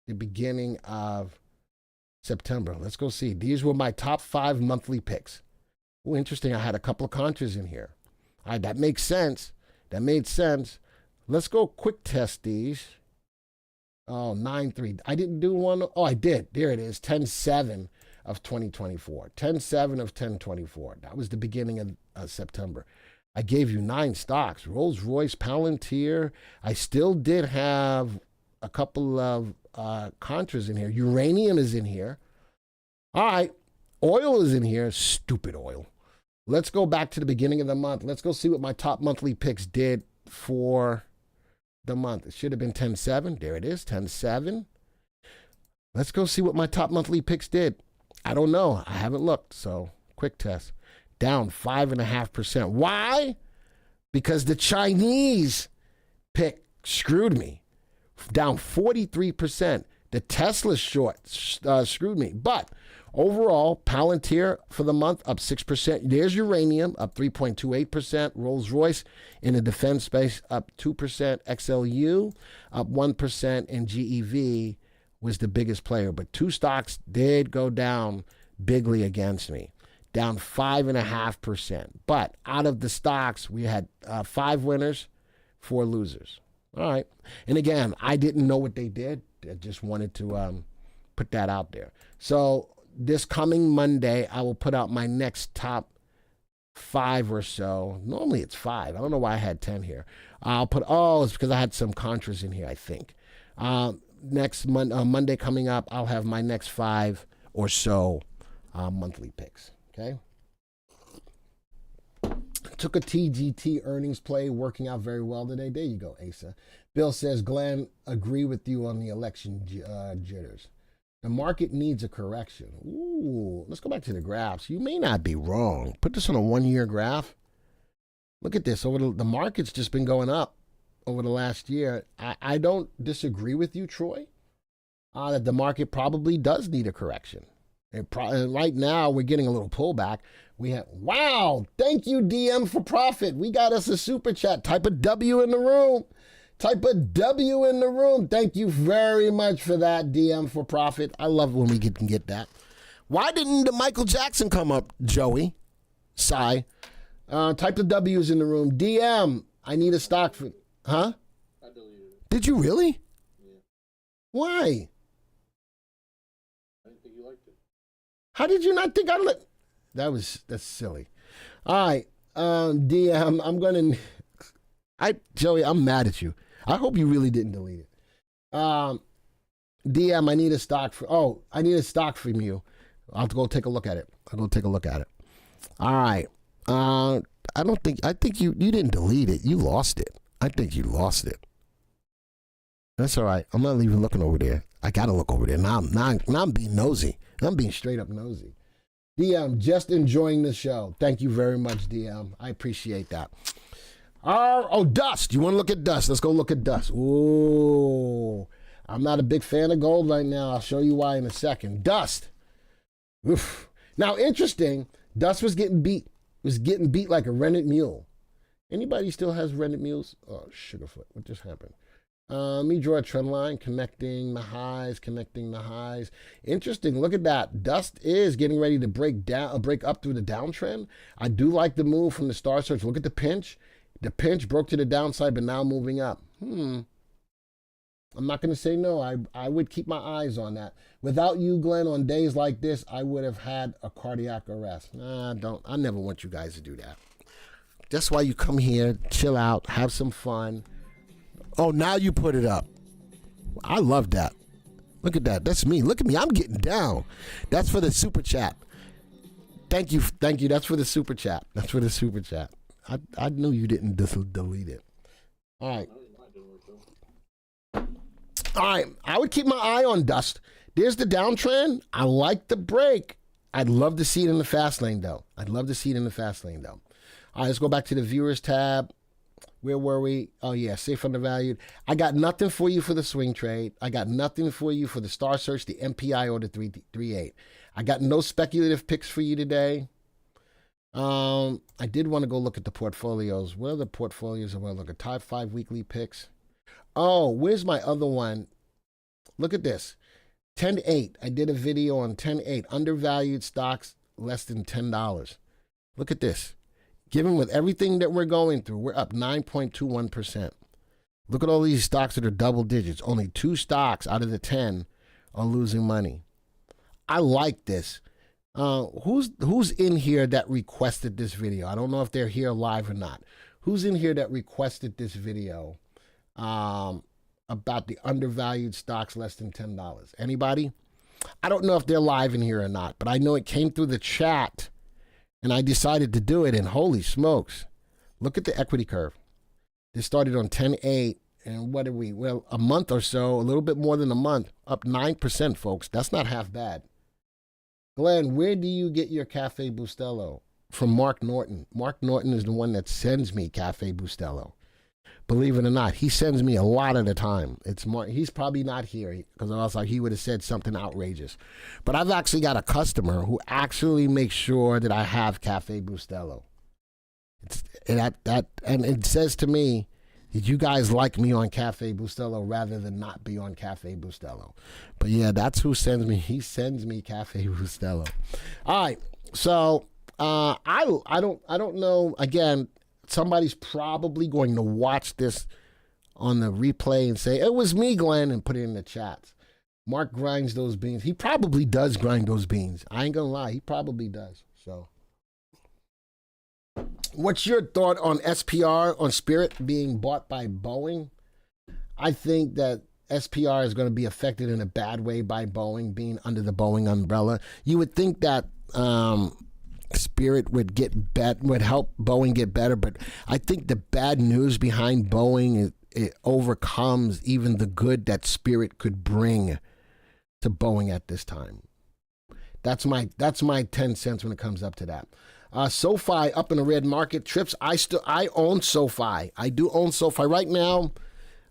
the beginning of September. Let's go see. These were my top 5 monthly picks. Oh, interesting. I had a couple of contras in here. All right, that makes sense. That made sense. Let's go quick test these. Oh, 9-3. I didn't do one. Oh, I did. There it is. 10-7 of 2024. 10-7 of 1024. That was the beginning of September. I gave you 9 stocks. Rolls-Royce, Palantir. I still did have a couple of contras in here. Uranium is in here. All right. Oil is in here. Stupid oil. Let's go back to the beginning of the month. Let's go see what my top monthly picks did for the month. It should have been 10-7. There it is, 10-7. Let's go see what my top monthly picks did. I don't know. I haven't looked, so quick test. Down 5.5%. Why? Because the Chinese pick screwed me. Down 43%. The Tesla short screwed me. But overall, Palantir for the month up 6%. There's uranium up 3.28%. Rolls-Royce in the defense space up 2%. XLU up 1%. And GEV was the biggest player. But 2 stocks did go down bigly against me. Down 5.5%. But out of the stocks, we had 5 winners, 4 losers. All right. And again, I didn't know what they did. I just wanted to put that out there. So this coming Monday, I will put out my next top 5 or so. Normally it's 5. I don't know why I had 10 here. I'll put, oh, it's because I had some contras in here, I think. Next Monday coming up, I'll have my next 5 or so monthly picks. Okay. Took a TGT earnings play, working out very well today. There you go, Asa. Bill says, Glenn, agree with you on the election jitters. The market needs a correction. Ooh, let's go back to the graphs. You may not be wrong. Put this on a 1-year graph. Look at this. The market's just been going up over the last year. I don't disagree with you, Troy, that the market probably does need a correction. Right now, we're getting a little pullback. Wow, thank you, DM for Profit. We got us a super chat. Type a W in the room. Type a W in the room. Thank you very much for that, DM for Profit. I love when we can get that. Why didn't the Michael Jackson come up, Joey? Sigh. Type the W's in the room. DM, I need a stock for... Huh? I deleted it. Did you really? Yeah. Why? I didn't think you liked it. How did you not think I let... That's silly. All right. DM, I'm going to... Joey, I'm mad at you. I hope you really didn't delete it. DM, I need a stock for... Oh, I need a stock from you. I'll have to go take a look at it. All right. I think you didn't delete it. You lost it. I think you lost it. That's all right. I'm not even looking over there. I got to look over there. Now I'm being nosy. I'm being straight up nosy. DM, just enjoying the show. Thank you very much, DM. I appreciate that. Dust. You want to look at Dust? Let's go look at Dust. Ooh. I'm not a big fan of gold right now. I'll show you why in a second. Dust. Oof. Now, interesting, Dust was getting beat like a rented mule. Anybody still has rented mules? Oh, Sugarfoot. What just happened? Let me draw a trend line, connecting the highs. Interesting. Look at that. Dust is getting ready to break up through the downtrend. I do like the move from the Star Search. Look at the pinch. The pinch broke to the downside, but now moving up. I'm not going to say no. I would keep my eyes on that. Without you, Glenn, on days like this, I would have had a cardiac arrest. Nah, I never want you guys to do that. That's why you come here, chill out, have some fun. Oh, now you put it up. I love that. Look at that. That's me. Look at me. I'm getting down. That's for the super chat. Thank you. That's for the super chat. I knew you didn't delete it. All right. I would keep my eye on Dust. There's the downtrend. I like the break. I'd love to see it in the fast lane, though. All right, let's go back to the viewers tab. Where were we? Oh, yeah, safe undervalued. I got nothing for you for the swing trade. I got nothing for you for the Star Search, the MPI, or the 338. I got no speculative picks for you today. I did want to go look at the portfolios. What are the portfolios I want to look at? Top 5 weekly picks. Oh, where's my other one? Look at this. 10-8. I did a video on 10-8. Undervalued stocks less than $10. Look at this. Given with everything that we're going through, we're up 9.21%. Look at all these stocks that are double digits. Only 2 stocks out of the 10 are losing money. I like this. Who's in here that requested this video? I don't know if they're here live or not. Who's in here that requested this video about the undervalued stocks less than $10? Anybody? I don't know if they're live in here or not, but I know it came through the chat. And I decided to do it, and holy smokes. Look at the equity curve. This started on 10-8, and what are we? Well, a month or so, a little bit more than a month, up 9%, folks. That's not half bad. Glenn, where do you get your Cafe Bustelo? From Mark Norton. Mark Norton is the one that sends me Cafe Bustelo. Believe it or not, he sends me a lot of the time. It's Mark. He's probably not here because else he would have said something outrageous. But I've actually got a customer who actually makes sure that I have Cafe Bustelo. And it says to me, did you guys like me on Cafe Bustelo rather than not be on Cafe Bustelo? But yeah, that's who sends me. He sends me Cafe Bustelo. All right, so I don't know. Again, somebody's probably going to watch this on the replay and say, it was me, Glenn, and put it in the chats. Mark grinds those beans. He probably does grind those beans. I ain't going to lie. He probably does. So What's your thought on SPR, on Spirit being bought by Boeing? I think that SPR is going to be affected in a bad way by Boeing being under the Boeing umbrella. You would think that Spirit would would help Boeing get better, but I think the bad news behind Boeing it overcomes even the good that Spirit could bring to Boeing at this time. That's my 10 cents when it comes up to that. SoFi up in the red market. Trips, I own SoFi. I do own SoFi right now.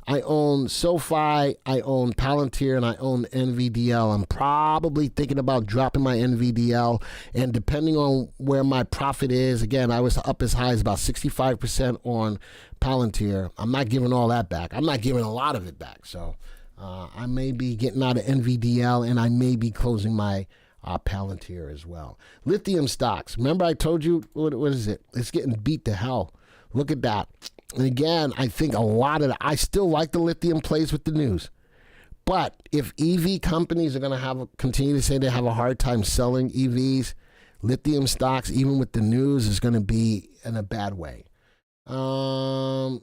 I own SoFi, I own Palantir, and I own NVDL. I'm probably thinking about dropping my NVDL, and depending on where my profit is, again, I was up as high as about 65% on Palantir. I'm not giving all that back. I'm not giving a lot of it back. So I may be getting out of NVDL, and I may be closing my Palantir as well. Lithium stocks. Remember I told you, what is it? It's getting beat to hell. Look at that. And again, I think I still like the lithium plays with the news. But if EV companies are going to continue to say they have a hard time selling EVs, lithium stocks, even with the news, is going to be in a bad way. Prakash,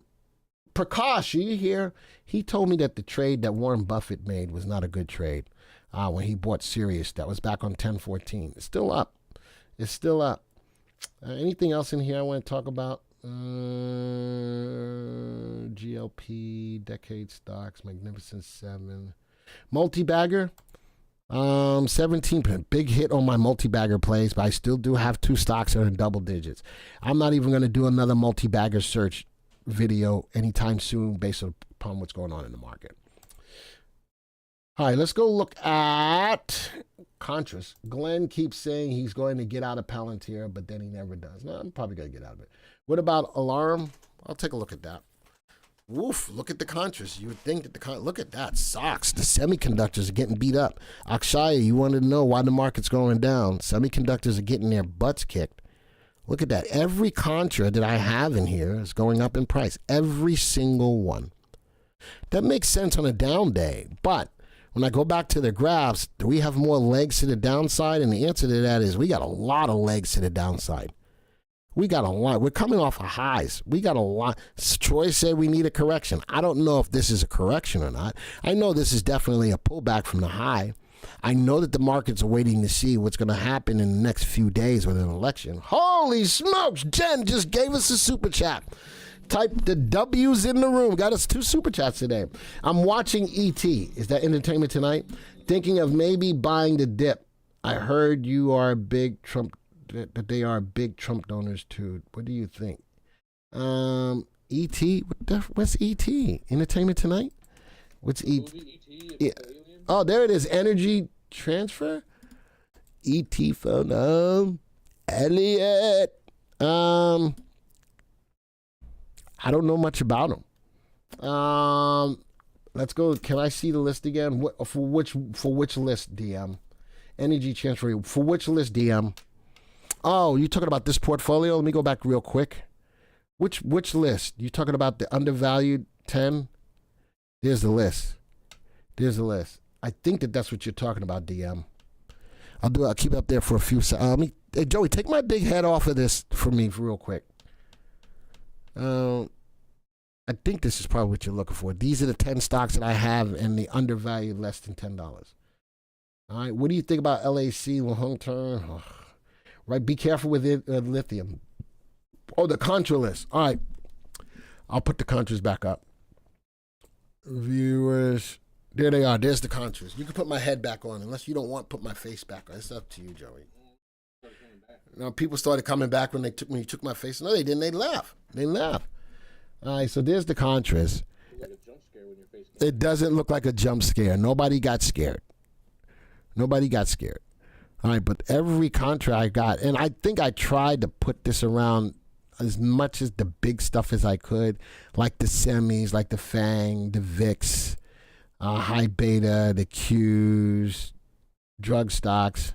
are you here? He told me that the trade that Warren Buffett made was not a good trade when he bought Sirius. That was back on 10/14. It's still up. It's still up. Anything else in here I want to talk about? GLP, decade stocks, Magnificent 7. Multi-bagger, 17%. Big hit on my multi-bagger plays, but I still do have 2 stocks that are in double digits. I'm not even going to do another multi-bagger search video anytime soon based upon what's going on in the market. All right, let's go look at Contras. Glenn keeps saying he's going to get out of Palantir, but then he never does. No, I'm probably going to get out of it. What about Alarm? I'll take a look at that. Woof, look at the Contras. You would think that look at that. Socks. The semiconductors are getting beat up. Akshaya, you wanted to know why the market's going down. Semiconductors are getting their butts kicked. Look at that. Every Contra that I have in here is going up in price. Every single one. That makes sense on a down day, but when I go back to the graphs, do we have more legs to the downside? And the answer to that is we got a lot of legs to the downside. We got a lot. We're coming off of highs. We got a lot. Troy said we need a correction. I don't know if this is a correction or not. I know this is definitely a pullback from the high. I know that the markets are waiting to see what's going to happen in the next few days with an election. Holy smokes, Jen just gave us a super chat. Type the W's in the room. Got us 2 super chats today. I'm watching E.T. Is that Entertainment Tonight? Thinking of maybe buying the dip. I heard you are a big Trump, that they are big Trump donors too. What do you think? E.T. What's E.T.? Entertainment Tonight? What's E.T.? Yeah. Oh, there it is. Energy Transfer. E.T. phone. Elliot. I don't know much about them. Let's go. Can I see the list again? For which list, DM? Energy Transfer. For which list, DM? Oh, you talking about this portfolio? Let me go back real quick. Which list? You talking about the undervalued 10? There's the list. There's the list. I think that's what you're talking about, DM. I'll keep it up there for a few seconds. Hey, Joey, take my big head off of this for me real quick. I think this is probably what you're looking for. These are the 10 stocks that I have and the undervalued less than $10. All right, what do you think about LAC, long term? Oh, right, be careful with it, lithium. Oh, the Contra list. All right, I'll put the Contras back up. Viewers, there they are. There's the Contras. You can put my head back on unless you don't want to put my face back on. It's up to you, Joey. Now, people started coming back when you took my face. No, they didn't. They laughed. All right, so there's the Contras. It doesn't look like a jump scare. Nobody got scared. All right, but every Contra I got, and I think I tried to put this around as much as the big stuff as I could, like the semis, like the FANG, the VIX, high beta, the Qs, drug stocks.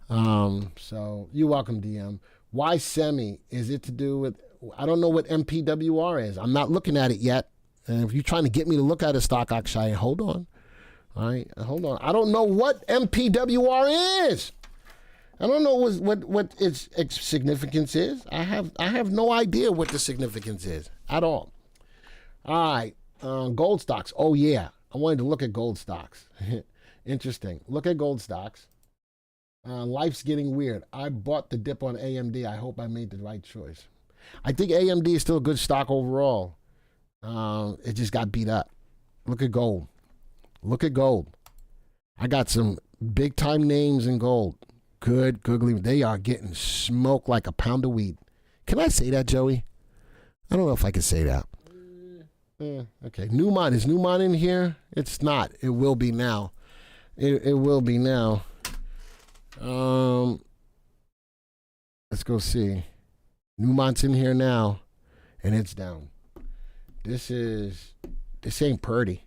So you're welcome, DM. Why semi? Is it to do with, I don't know what MPWR is. I'm not looking at it yet. And if you're trying to get me to look at a stock, Akshay, hold on. All right, hold on. I don't know what MPWR is. I don't know what its significance is. I have no idea what the significance is at all. All right, gold stocks. Oh yeah, I wanted to look at gold stocks. Interesting. Look at gold stocks. Life's getting weird. I bought the dip on AMD. I hope I made the right choice. I think AMD is still a good stock overall. It just got beat up. Look at gold. Look at gold. I got some big time names in gold. Good, googly. They are getting smoked like a pound of weed. Can I say that, Joey? I don't know if I can say that. Okay. Newmont. Is Newmont in here? It's not. It will be now. It will be now. Let's go see. Newmont's in here now, and it's down. This ain't pretty.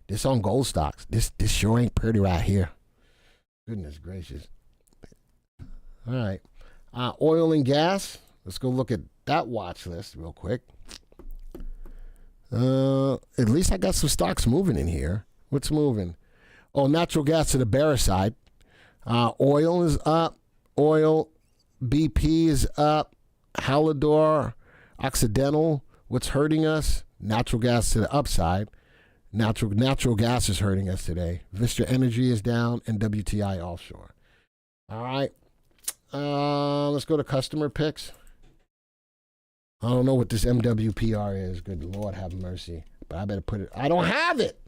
This on gold stocks. This sure ain't pretty right here. Goodness gracious. All right. Oil and gas. Let's go look at that watch list real quick. At least I got some stocks moving in here. What's moving? Oh, natural gas to the bearish side. Oil is up. Oil, BP is up. Hallador, Occidental. What's hurting us? Natural gas to the upside. Natural gas is hurting us today. Vista Energy is down, and WTI offshore. All right. Let's go to customer picks. I don't know what this MWPR is. Good Lord, have mercy. But I better put it. I don't have it.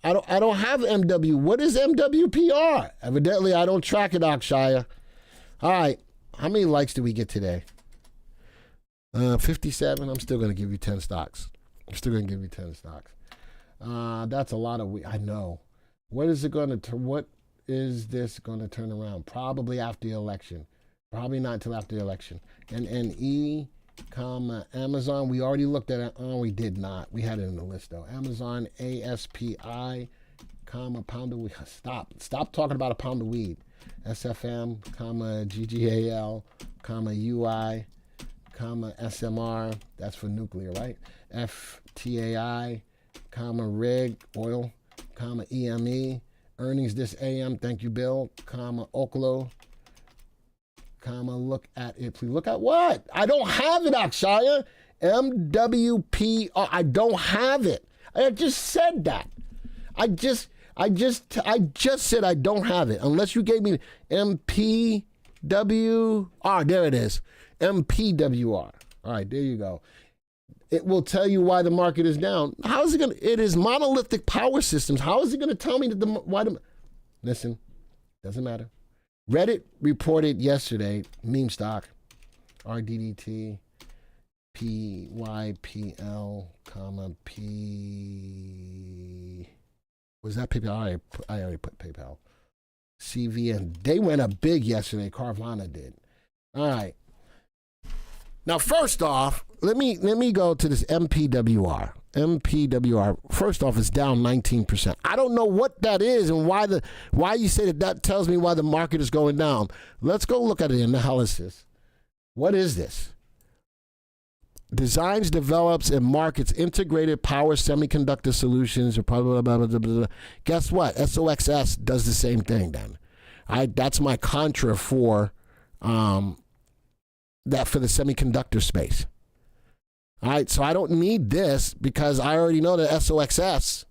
I don't have MW. What is MWPR? Evidently, I don't track it, Akshaya. All right. How many likes did we get today? 57. I'm still going to give you 10 stocks. I'm still going to give you 10 stocks. That's a lot of. I know. What is it going to? What is this going to turn around? Probably after the election. Probably not until after the election. NNE, Amazon. We already looked at it. Oh, we did not. We had it in the list though. Amazon, ASPI, pound of weed. Stop talking about a pound of weed. SFM, GGAL, UI, SMR. That's for nuclear, right? FTAI, rig, oil, EME. Earnings this AM. Thank you, Bill. Oklo. Look at it, please. Look at what? I don't have it, Akshaya. MWP. I don't have it. I just said that. I just said I don't have it. Unless you gave me MPWR. There it is. MPWR. All right, there you go. It will tell you why the market is down. How is it going to? It is monolithic power systems. How is it going to tell me that listen, doesn't matter. Reddit reported yesterday, meme stock, RDDT, PYPL, P. Was that PayPal? I already put PayPal. CVN. They went up big yesterday. Carvana did. All right. Now, first off, let me go to this MPWR. MPWR. First off, it's down 19%. I don't know what that is and why you say that tells me why the market is going down. Let's go look at it in analysis. What is this? Designs, develops, and markets integrated power semiconductor solutions. Blah, blah, blah, blah, blah, blah. Guess what? SOXS does the same thing then. That's my contra for the semiconductor space. All right, so I don't need this because I already know that SOXS,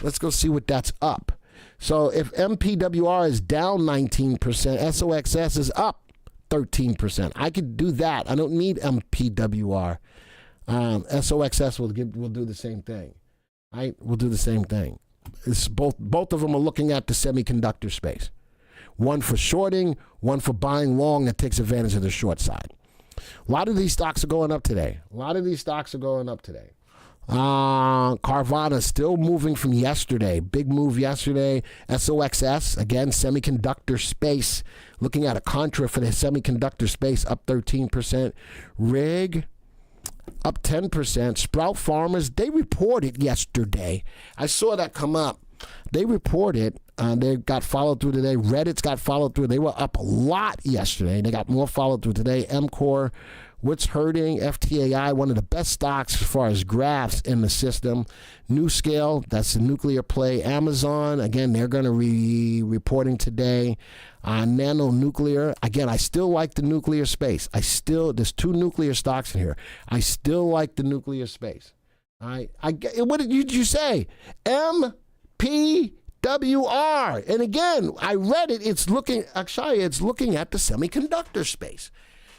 let's go see what that's up. So if MPWR is down 19%, SOXS is up 13%. I could do that. I don't need MPWR. SOXS will do the same thing. Right? We'll do the same thing. It's both of them are looking at the semiconductor space. One for shorting, one for buying long that takes advantage of the short side. A lot of these stocks are going up today. Carvana still moving from yesterday. Big move yesterday. SOXS, again, semiconductor space. Looking at a contra for the semiconductor space, up 13%. RIG, up 10%. Sprout Farmers, they reported yesterday. I saw that come up. They reported They got followed through today. Reddit's got followed through. They were up a lot yesterday. They got more followed through today. MCore, what's hurting? FTAI, one of the best stocks as far as graphs in the system. NuScale, that's the nuclear play. Amazon, again, they're going to be reporting today. Nano Nuclear, again, I still like the nuclear space. There's 2 nuclear stocks in here. I still like the nuclear space. All right. What did you say? MPWR. And again, I read it. It's looking at the semiconductor space.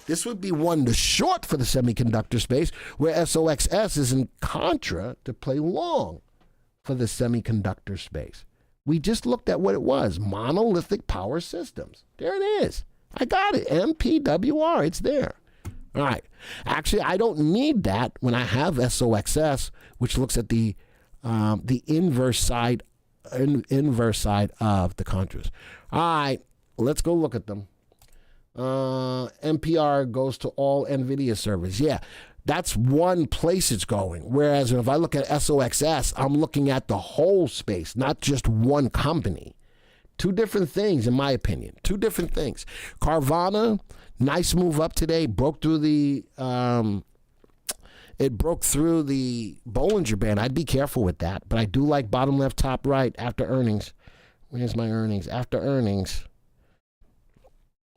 This would be one to short for the semiconductor space, where SOXS is in contra to play long for the semiconductor space. We just looked at what it was, monolithic power systems. There it is. I got it, MPWR, it's there. All right. Actually, I don't need that when I have SOXS, which looks at the inverse side of the contras. All right, let's go look at them. NPR goes to all NVIDIA servers. Yeah, that's one place it's going. Whereas if I look at SOXS, I'm looking at the whole space, not just one company. 2 different things, in my opinion. 2 different things. Carvana, nice move up today. Broke through the Bollinger Band. I'd be careful with that, but I do like bottom left, top right after earnings. Where's my earnings? After earnings.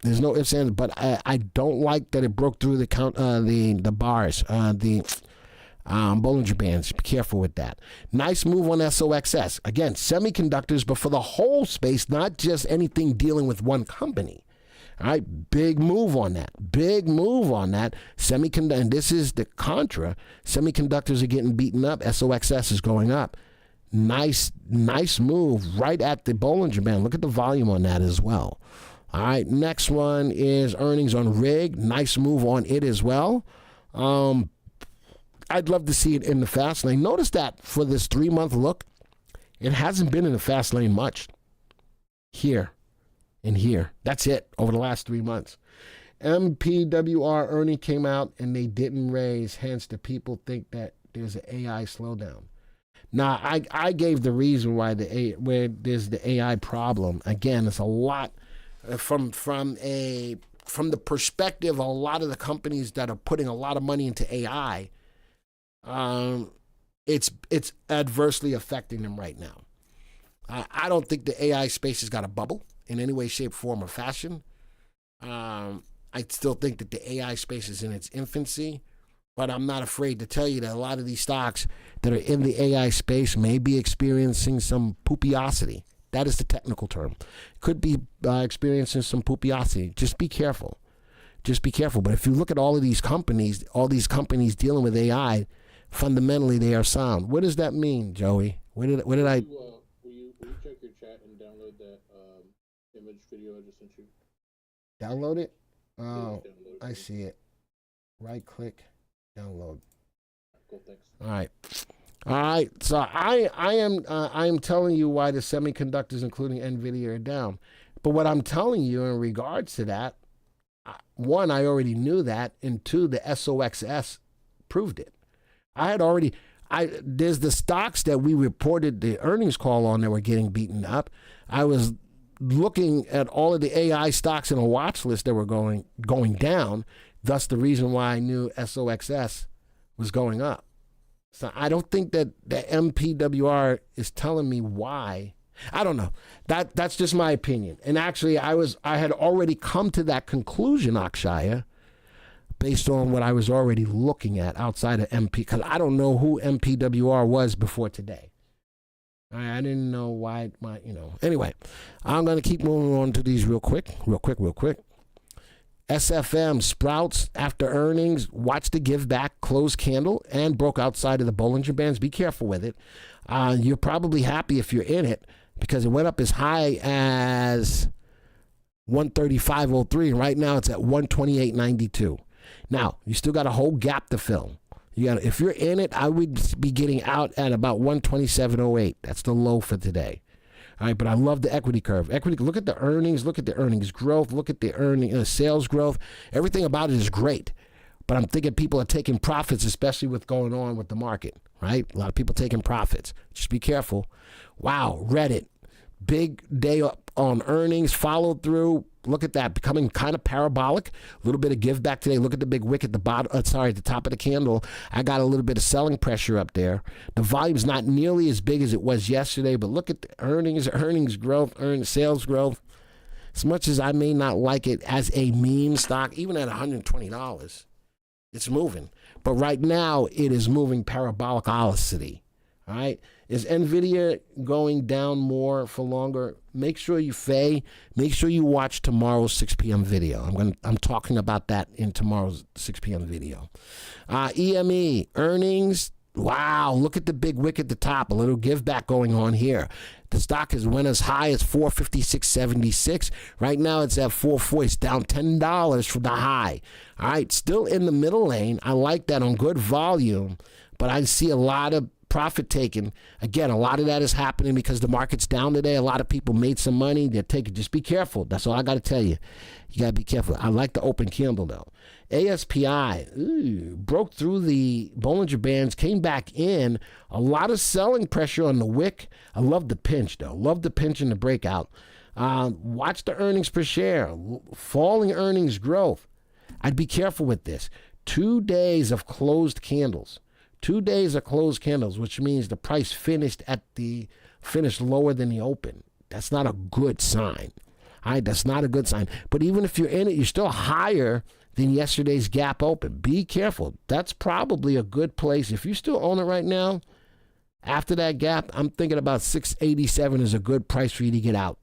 There's no ifs, ands, but I don't like that it broke through the bars, the Bollinger Bands. Be careful with that. Nice move on SOXS. Again, semiconductors, but for the whole space, not just anything dealing with one company. All right, big move on that. Semiconductor, and this is the contra. Semiconductors are getting beaten up. SOXS is going up. Nice move right at the Bollinger Band. Look at the volume on that as well. All right, next one is earnings on RIG. Nice move on it as well. I'd love to see it in the fast lane. Notice that for this 3-month look, it hasn't been in the fast lane much. Here and here. That's it over the last 3 months. MPWR earning came out and they didn't raise. Hence, the people think that there's an AI slowdown. Now, I gave the reason why where there's the AI problem. Again, it's a lot. From the perspective of a lot of the companies that are putting a lot of money into AI, it's adversely affecting them right now. I don't think the AI space has got a bubble in any way, shape, form, or fashion. I still think that the AI space is in its infancy, but I'm not afraid to tell you that a lot of these stocks that are in the AI space may be experiencing some poopiosity. That is the technical term. Could be experiencing some poopiosity. Just be careful. But if you look at all these companies dealing with AI, fundamentally they are sound. What does that mean, Joey? What did I? Will you check your chat and download that image video I just sent you? Download it? Oh, Download it. I see it. Right click, download. Cool, thanks. All right, so I am telling you why the semiconductors, including NVIDIA, are down. But what I'm telling you in regards to that, 1, I already knew that, and 2, the SOXS proved it. There's the stocks that we reported the earnings call on that were getting beaten up. I was looking at all of the AI stocks in a watch list that were going down. Thus, the reason why I knew SOXS was going up. So I don't think that the MPWR is telling me why. I don't know. That's just my opinion. And actually, I had already come to that conclusion, Akshaya, based on what I was already looking at outside of MP, because I don't know who MPWR was before today. I didn't know why Anyway, I'm going to keep moving on to these real quick. SFM, Sprouts, after earnings, watched the give back, closed candle, and broke outside of the Bollinger Bands. Be careful with it. You're probably happy if you're in it because it went up as high as 135.03, and right now it's at 128.92. Now, you still got a whole gap to fill. If you're in it, I would be getting out at about 127.08. That's the low for today. All right, but I love the equity curve. Look at the earnings. Look at the earnings growth. Look at the sales growth. Everything about it is great. But I'm thinking people are taking profits, especially with going on with the market, right? A lot of people taking profits. Just be careful. Wow, Reddit. Big day up on earnings, followed through. Look at that, becoming kind of parabolic. A little bit of give back today. Look at the big wick at the bottom. At the top of the candle. I got a little bit of selling pressure up there. The volume's not nearly as big as it was yesterday, but look at the earnings growth, sales growth. As much as I may not like it as a meme stock, even at $120, it's moving. But right now, it is moving parabolicity. All right. Is NVIDIA going down more for longer? Make sure you watch tomorrow's 6 p.m. video. I'm talking about that in tomorrow's 6 p.m. video. EME earnings. Wow, look at the big wick at the top. A little give back going on here. The stock has went as high as 456.76. Right now it's at 440. It's down $10 from the high. All right, still in the middle lane. I like that on good volume, but I see a lot of profit taken. Again, a lot of that is happening because the market's down today. A lot of people made some money. They're taking. Just be careful. That's all I got to tell you. You got to be careful. I like the open candle, though. ASPI broke through the Bollinger Bands, came back in. A lot of selling pressure on the wick. I love the pinch, though. Love the pinch and the breakout. Watch the earnings per share. Falling earnings growth. I'd be careful with this. 2 days of closed candles. 2 days of closed candles, which means the price finished lower than the open. That's not a good sign. All right, that's not a good sign. But even if you're in it, you're still higher than yesterday's gap open. Be careful. That's probably a good place. If you still own it right now, after that gap, I'm thinking about 687 is a good price for you to get out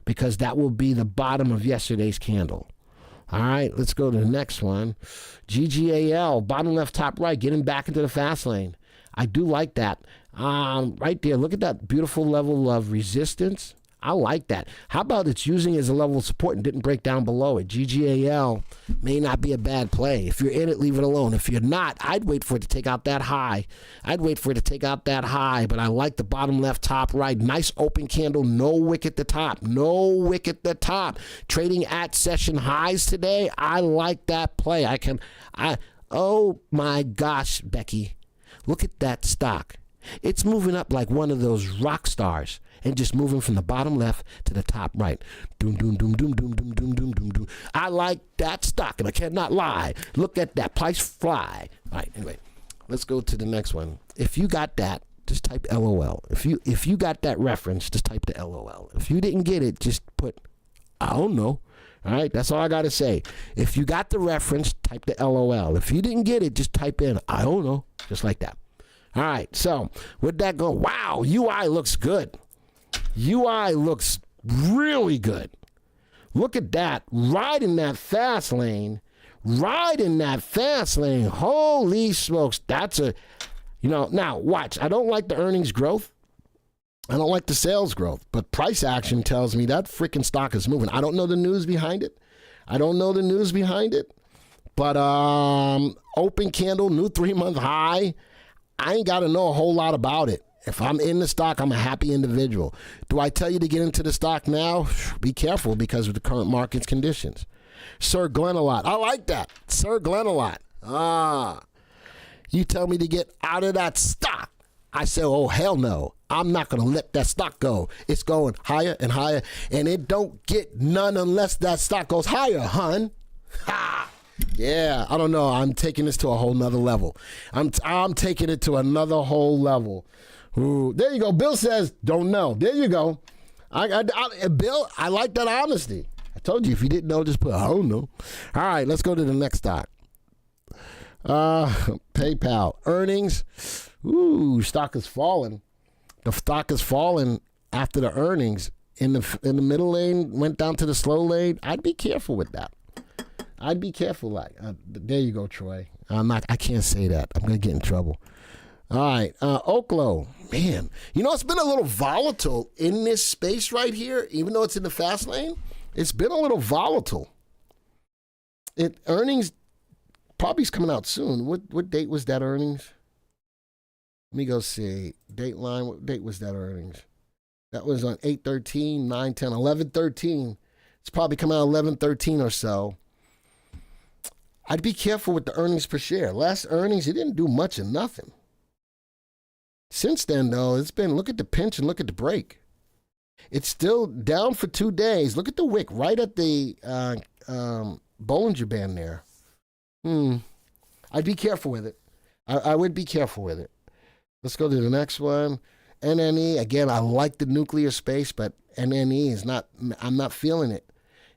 because that will be the bottom of yesterday's candle. All right, let's go to the next one. GGAL, bottom left, top right, getting back into the fast lane. I do like that. Right there, look at that beautiful level of resistance. I like that. How about it's using as a level of support and didn't break down below it? GGAL may not be a bad play. If you're in it, leave it alone. If you're not, I'd wait for it to take out that high. But I like the bottom left, top right. Nice open candle, no wick at the top. Trading at session highs today. I like that play. Oh my gosh, Becky. Look at that stock. It's moving up like one of those rock stars and just moving from the bottom left to the top right. Doom, doom, doom, doom, doom, doom, doom, doom, doom, doom. I like that stock, and I cannot lie. Look at that price fly. All right, anyway, let's go to the next one. If you got that, just type LOL. If you got that reference, just type the LOL. If you didn't get it, just put, I don't know. All right, that's all I got to say. If you got the reference, type the LOL. If you didn't get it, just type in, I don't know, just like that. All right, so with that going, wow, UI looks good. UI looks really good. Look at that. Right in that fast lane. Holy smokes. That's now watch. I don't like the earnings growth. I don't like the sales growth. But price action tells me that freaking stock is moving. I don't know the news behind it. But open candle, new 3-month high. I ain't got to know a whole lot about it. If I'm in the stock, I'm a happy individual. Do I tell you to get into the stock now? Be careful because of the current market conditions. Sir Glenn-a-lot. I like that. Sir Glenn-a-lot. You tell me to get out of that stock. I say, oh, hell no. I'm not going to let that stock go. It's going higher and higher, and it don't get none unless that stock goes higher, hun. Ha! Yeah, I don't know. I'm taking this to a whole nother level. I'm taking it to another whole level. Ooh, there you go. Bill says, don't know. There you go. Bill, I like that honesty. I told you, if you didn't know, just put, I don't know. All right, let's go to the next stock. PayPal. Earnings. Ooh, stock is falling. The stock is falling after the earnings. In the middle lane, went down to the slow lane. I'd be careful with that. There you go, Troy. I can't say that. I'm going to get in trouble. All right, Oklo, man, it's been a little volatile in this space right here, even though it's in the fast lane. It's been a little volatile. Earnings probably is coming out soon. What date was that earnings? Let me go see. Dateline, what date was that earnings? That was on 8/13, 9/10, 11/13. It's probably coming out 11/13 or so. I'd be careful with the earnings per share. Last earnings, it didn't do much of nothing. Since then, though, it's been, look at the pinch and look at the break. It's still down for 2 days. Look at the wick right at the Bollinger Band there. I'd be careful with it. I would be careful with it. Let's go to the next one. NNE, again, I like the nuclear space, but NNE is not, I'm not feeling it.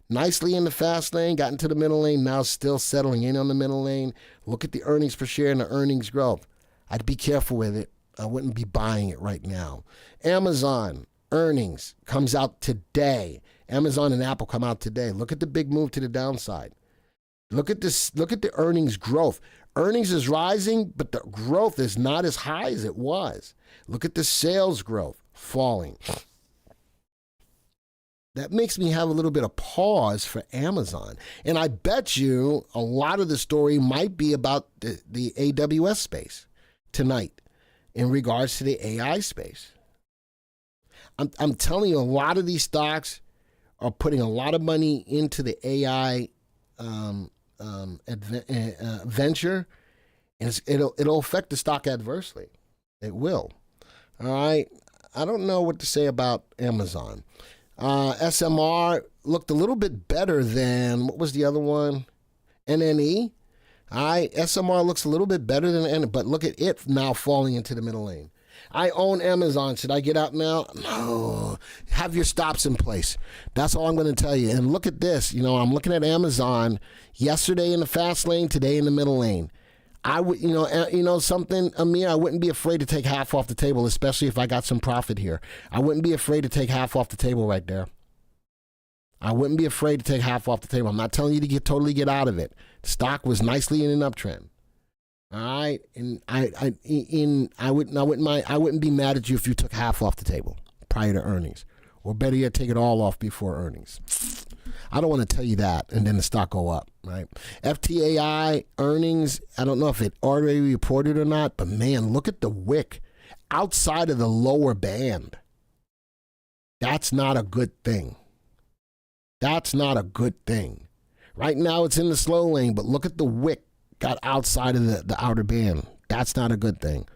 Nicely in the fast lane, got into the middle lane, now still settling in on the middle lane. Look at the earnings per share and the earnings growth. I'd be careful with it. I wouldn't be buying it right now. Amazon earnings comes out today. Amazon and Apple come out today. Look at the big move to the downside. Look at this. Look at the earnings growth. Earnings is rising, but the growth is not as high as it was. Look at the sales growth falling. That makes me have a little bit of pause for Amazon. And I bet you a lot of the story might be about the AWS space tonight in regards to the AI space. I'm telling you, a lot of these stocks are putting a lot of money into the AI venture, and it'll affect the stock adversely. It will. All right. I don't know what to say about Amazon. SMR looked a little bit better than, what was the other one? NNE. All right, SMR looks a little bit better than NNE, but look at it now falling into the middle lane. I own Amazon. Should I get out now? No. Have your stops in place. That's all I'm going to tell you. And look at this. You know, I'm looking at Amazon yesterday in the fast lane, today in the middle lane. I would, something, Amir, I wouldn't be afraid to take half off the table, especially if I got some profit here. I wouldn't be afraid to take half off the table right there. I wouldn't be afraid to take half off the table. I'm not telling you to totally get out of it. The stock was nicely in an uptrend. All right, and I wouldn't be mad at you if you took half off the table prior to earnings, or better yet, take it all off before earnings. I don't want to tell you that, and then the stock go up, right? FTAI earnings, I don't know if it already reported or not, but man, look at the wick outside of the lower band. That's not a good thing. That's not a good thing. Right now it's in the slow lane, but look at the wick got outside of the outer band. That's not a good thing.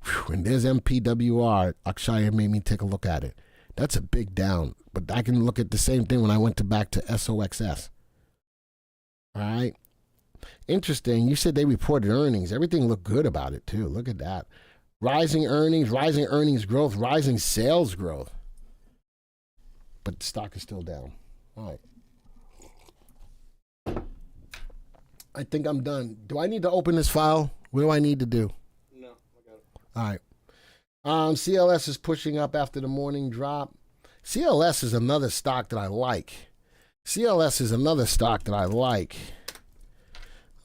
Whew, and there's MPWR. Akshaya made me take a look at it. That's a big down. But I can look at the same thing when I went back to SOXS. All right. Interesting. You said they reported earnings. Everything looked good about it, too. Look at that. Rising earnings growth, rising sales growth. But the stock is still down. All right. I think I'm done. Do I need to open this file? What do I need to do? No, I got it. All right. CLS is pushing up after the morning drop. CLS is another stock that I like.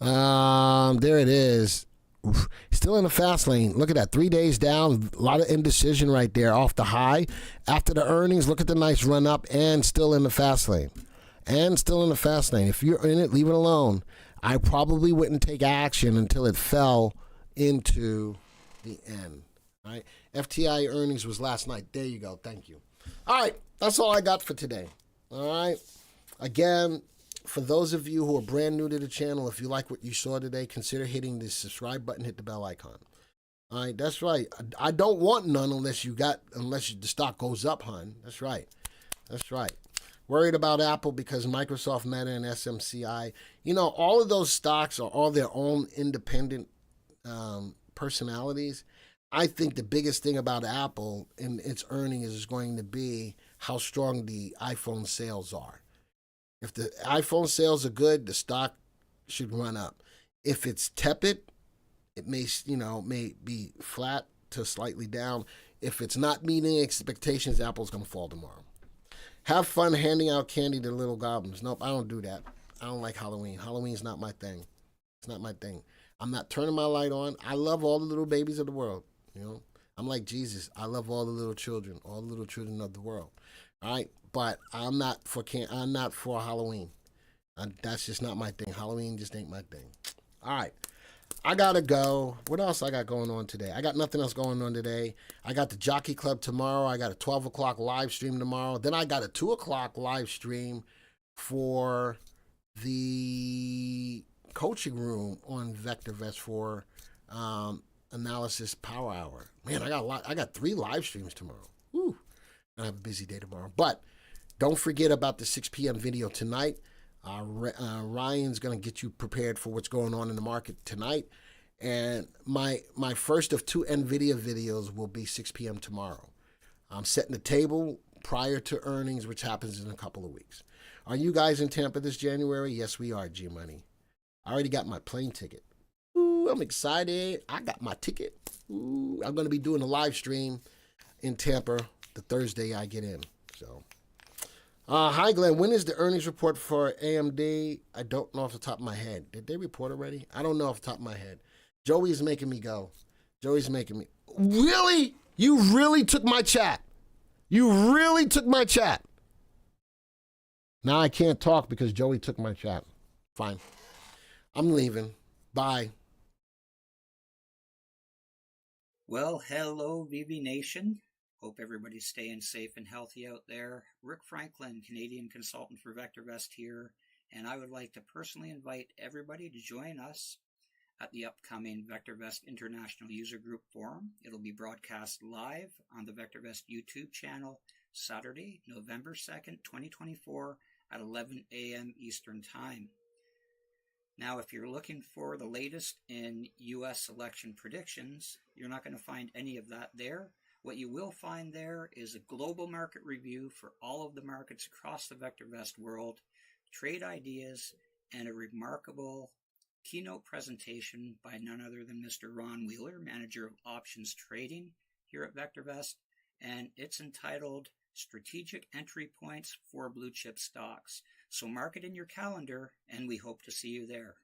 There it is. Oof. Still in the fast lane. Look at that. 3 days down. A lot of indecision right there off the high. After the earnings, look at the nice run up and still in the fast lane. If you're in it, leave it alone. I probably wouldn't take action until it fell into the end. All right. FTI earnings was last night. There you go. Thank you. All right. That's all I got for today. All right. Again, for those of you who are brand new to the channel, if you like what you saw today, consider hitting the subscribe button, hit the bell icon. All right. That's right. I don't want none unless the stock goes up, hon. That's right. Worried about Apple because Microsoft, Meta, and SMCI. All of those stocks are all their own independent personalities. I think the biggest thing about Apple in its earnings is going to be how strong the iPhone sales are. If the iPhone sales are good, the stock should run up. If it's tepid, it may be flat to slightly down. If it's not meeting expectations, Apple's going to fall tomorrow. Have fun handing out candy to little goblins. Nope, I don't do that. I don't like Halloween. Halloween's not my thing. It's not my thing. I'm not turning my light on. I love all the little babies of the world. I'm like Jesus. I love all the little children of the world. All right, but I'm not for Halloween. That's just not my thing. Halloween just ain't my thing. All right. I gotta go. What else I got going on today? I got nothing else going on today. I got the Jockey Club tomorrow. I got a 12 o'clock live stream tomorrow. Then I got a 2 o'clock live stream for the coaching room on VectorVest for Analysis Power Hour. Man, I got 3 live streams tomorrow. Woo. I have a busy day tomorrow. But don't forget about the 6 p.m. video tonight. Ryan's going to get you prepared for what's going on in the market tonight. And my first of 2 NVIDIA videos will be 6 p.m. tomorrow. I'm setting the table prior to earnings, which happens in a couple of weeks. Are you guys in Tampa this January? Yes, we are, G-Money. I already got my plane ticket. Ooh, I'm excited. I got my ticket. Ooh, I'm going to be doing a live stream in Tampa the Thursday I get in. So, hi, Glenn. When is the earnings report for AMD? I don't know off the top of my head. Did they report already? I don't know off the top of my head. Joey's making me go. Joey's making me. Really? You really took my chat. You really took my chat. Now I can't talk because Joey took my chat. Fine. I'm leaving. Bye. Well, hello, VB Nation. Hope everybody's staying safe and healthy out there. Rick Franklin, Canadian consultant for VectorVest here, and I would like to personally invite everybody to join us at the upcoming VectorVest International User Group Forum. It'll be broadcast live on the VectorVest YouTube channel Saturday, November 2nd, 2024 at 11 a.m. Eastern Time. Now, if you're looking for the latest in U.S. election predictions, you're not going to find any of that there. What you will find there is a global market review for all of the markets across the VectorVest world, trade ideas, and a remarkable keynote presentation by none other than Mr. Ron Wheeler, Manager of Options Trading here at VectorVest, and it's entitled Strategic Entry Points for Blue Chip Stocks. So mark it in your calendar, and we hope to see you there.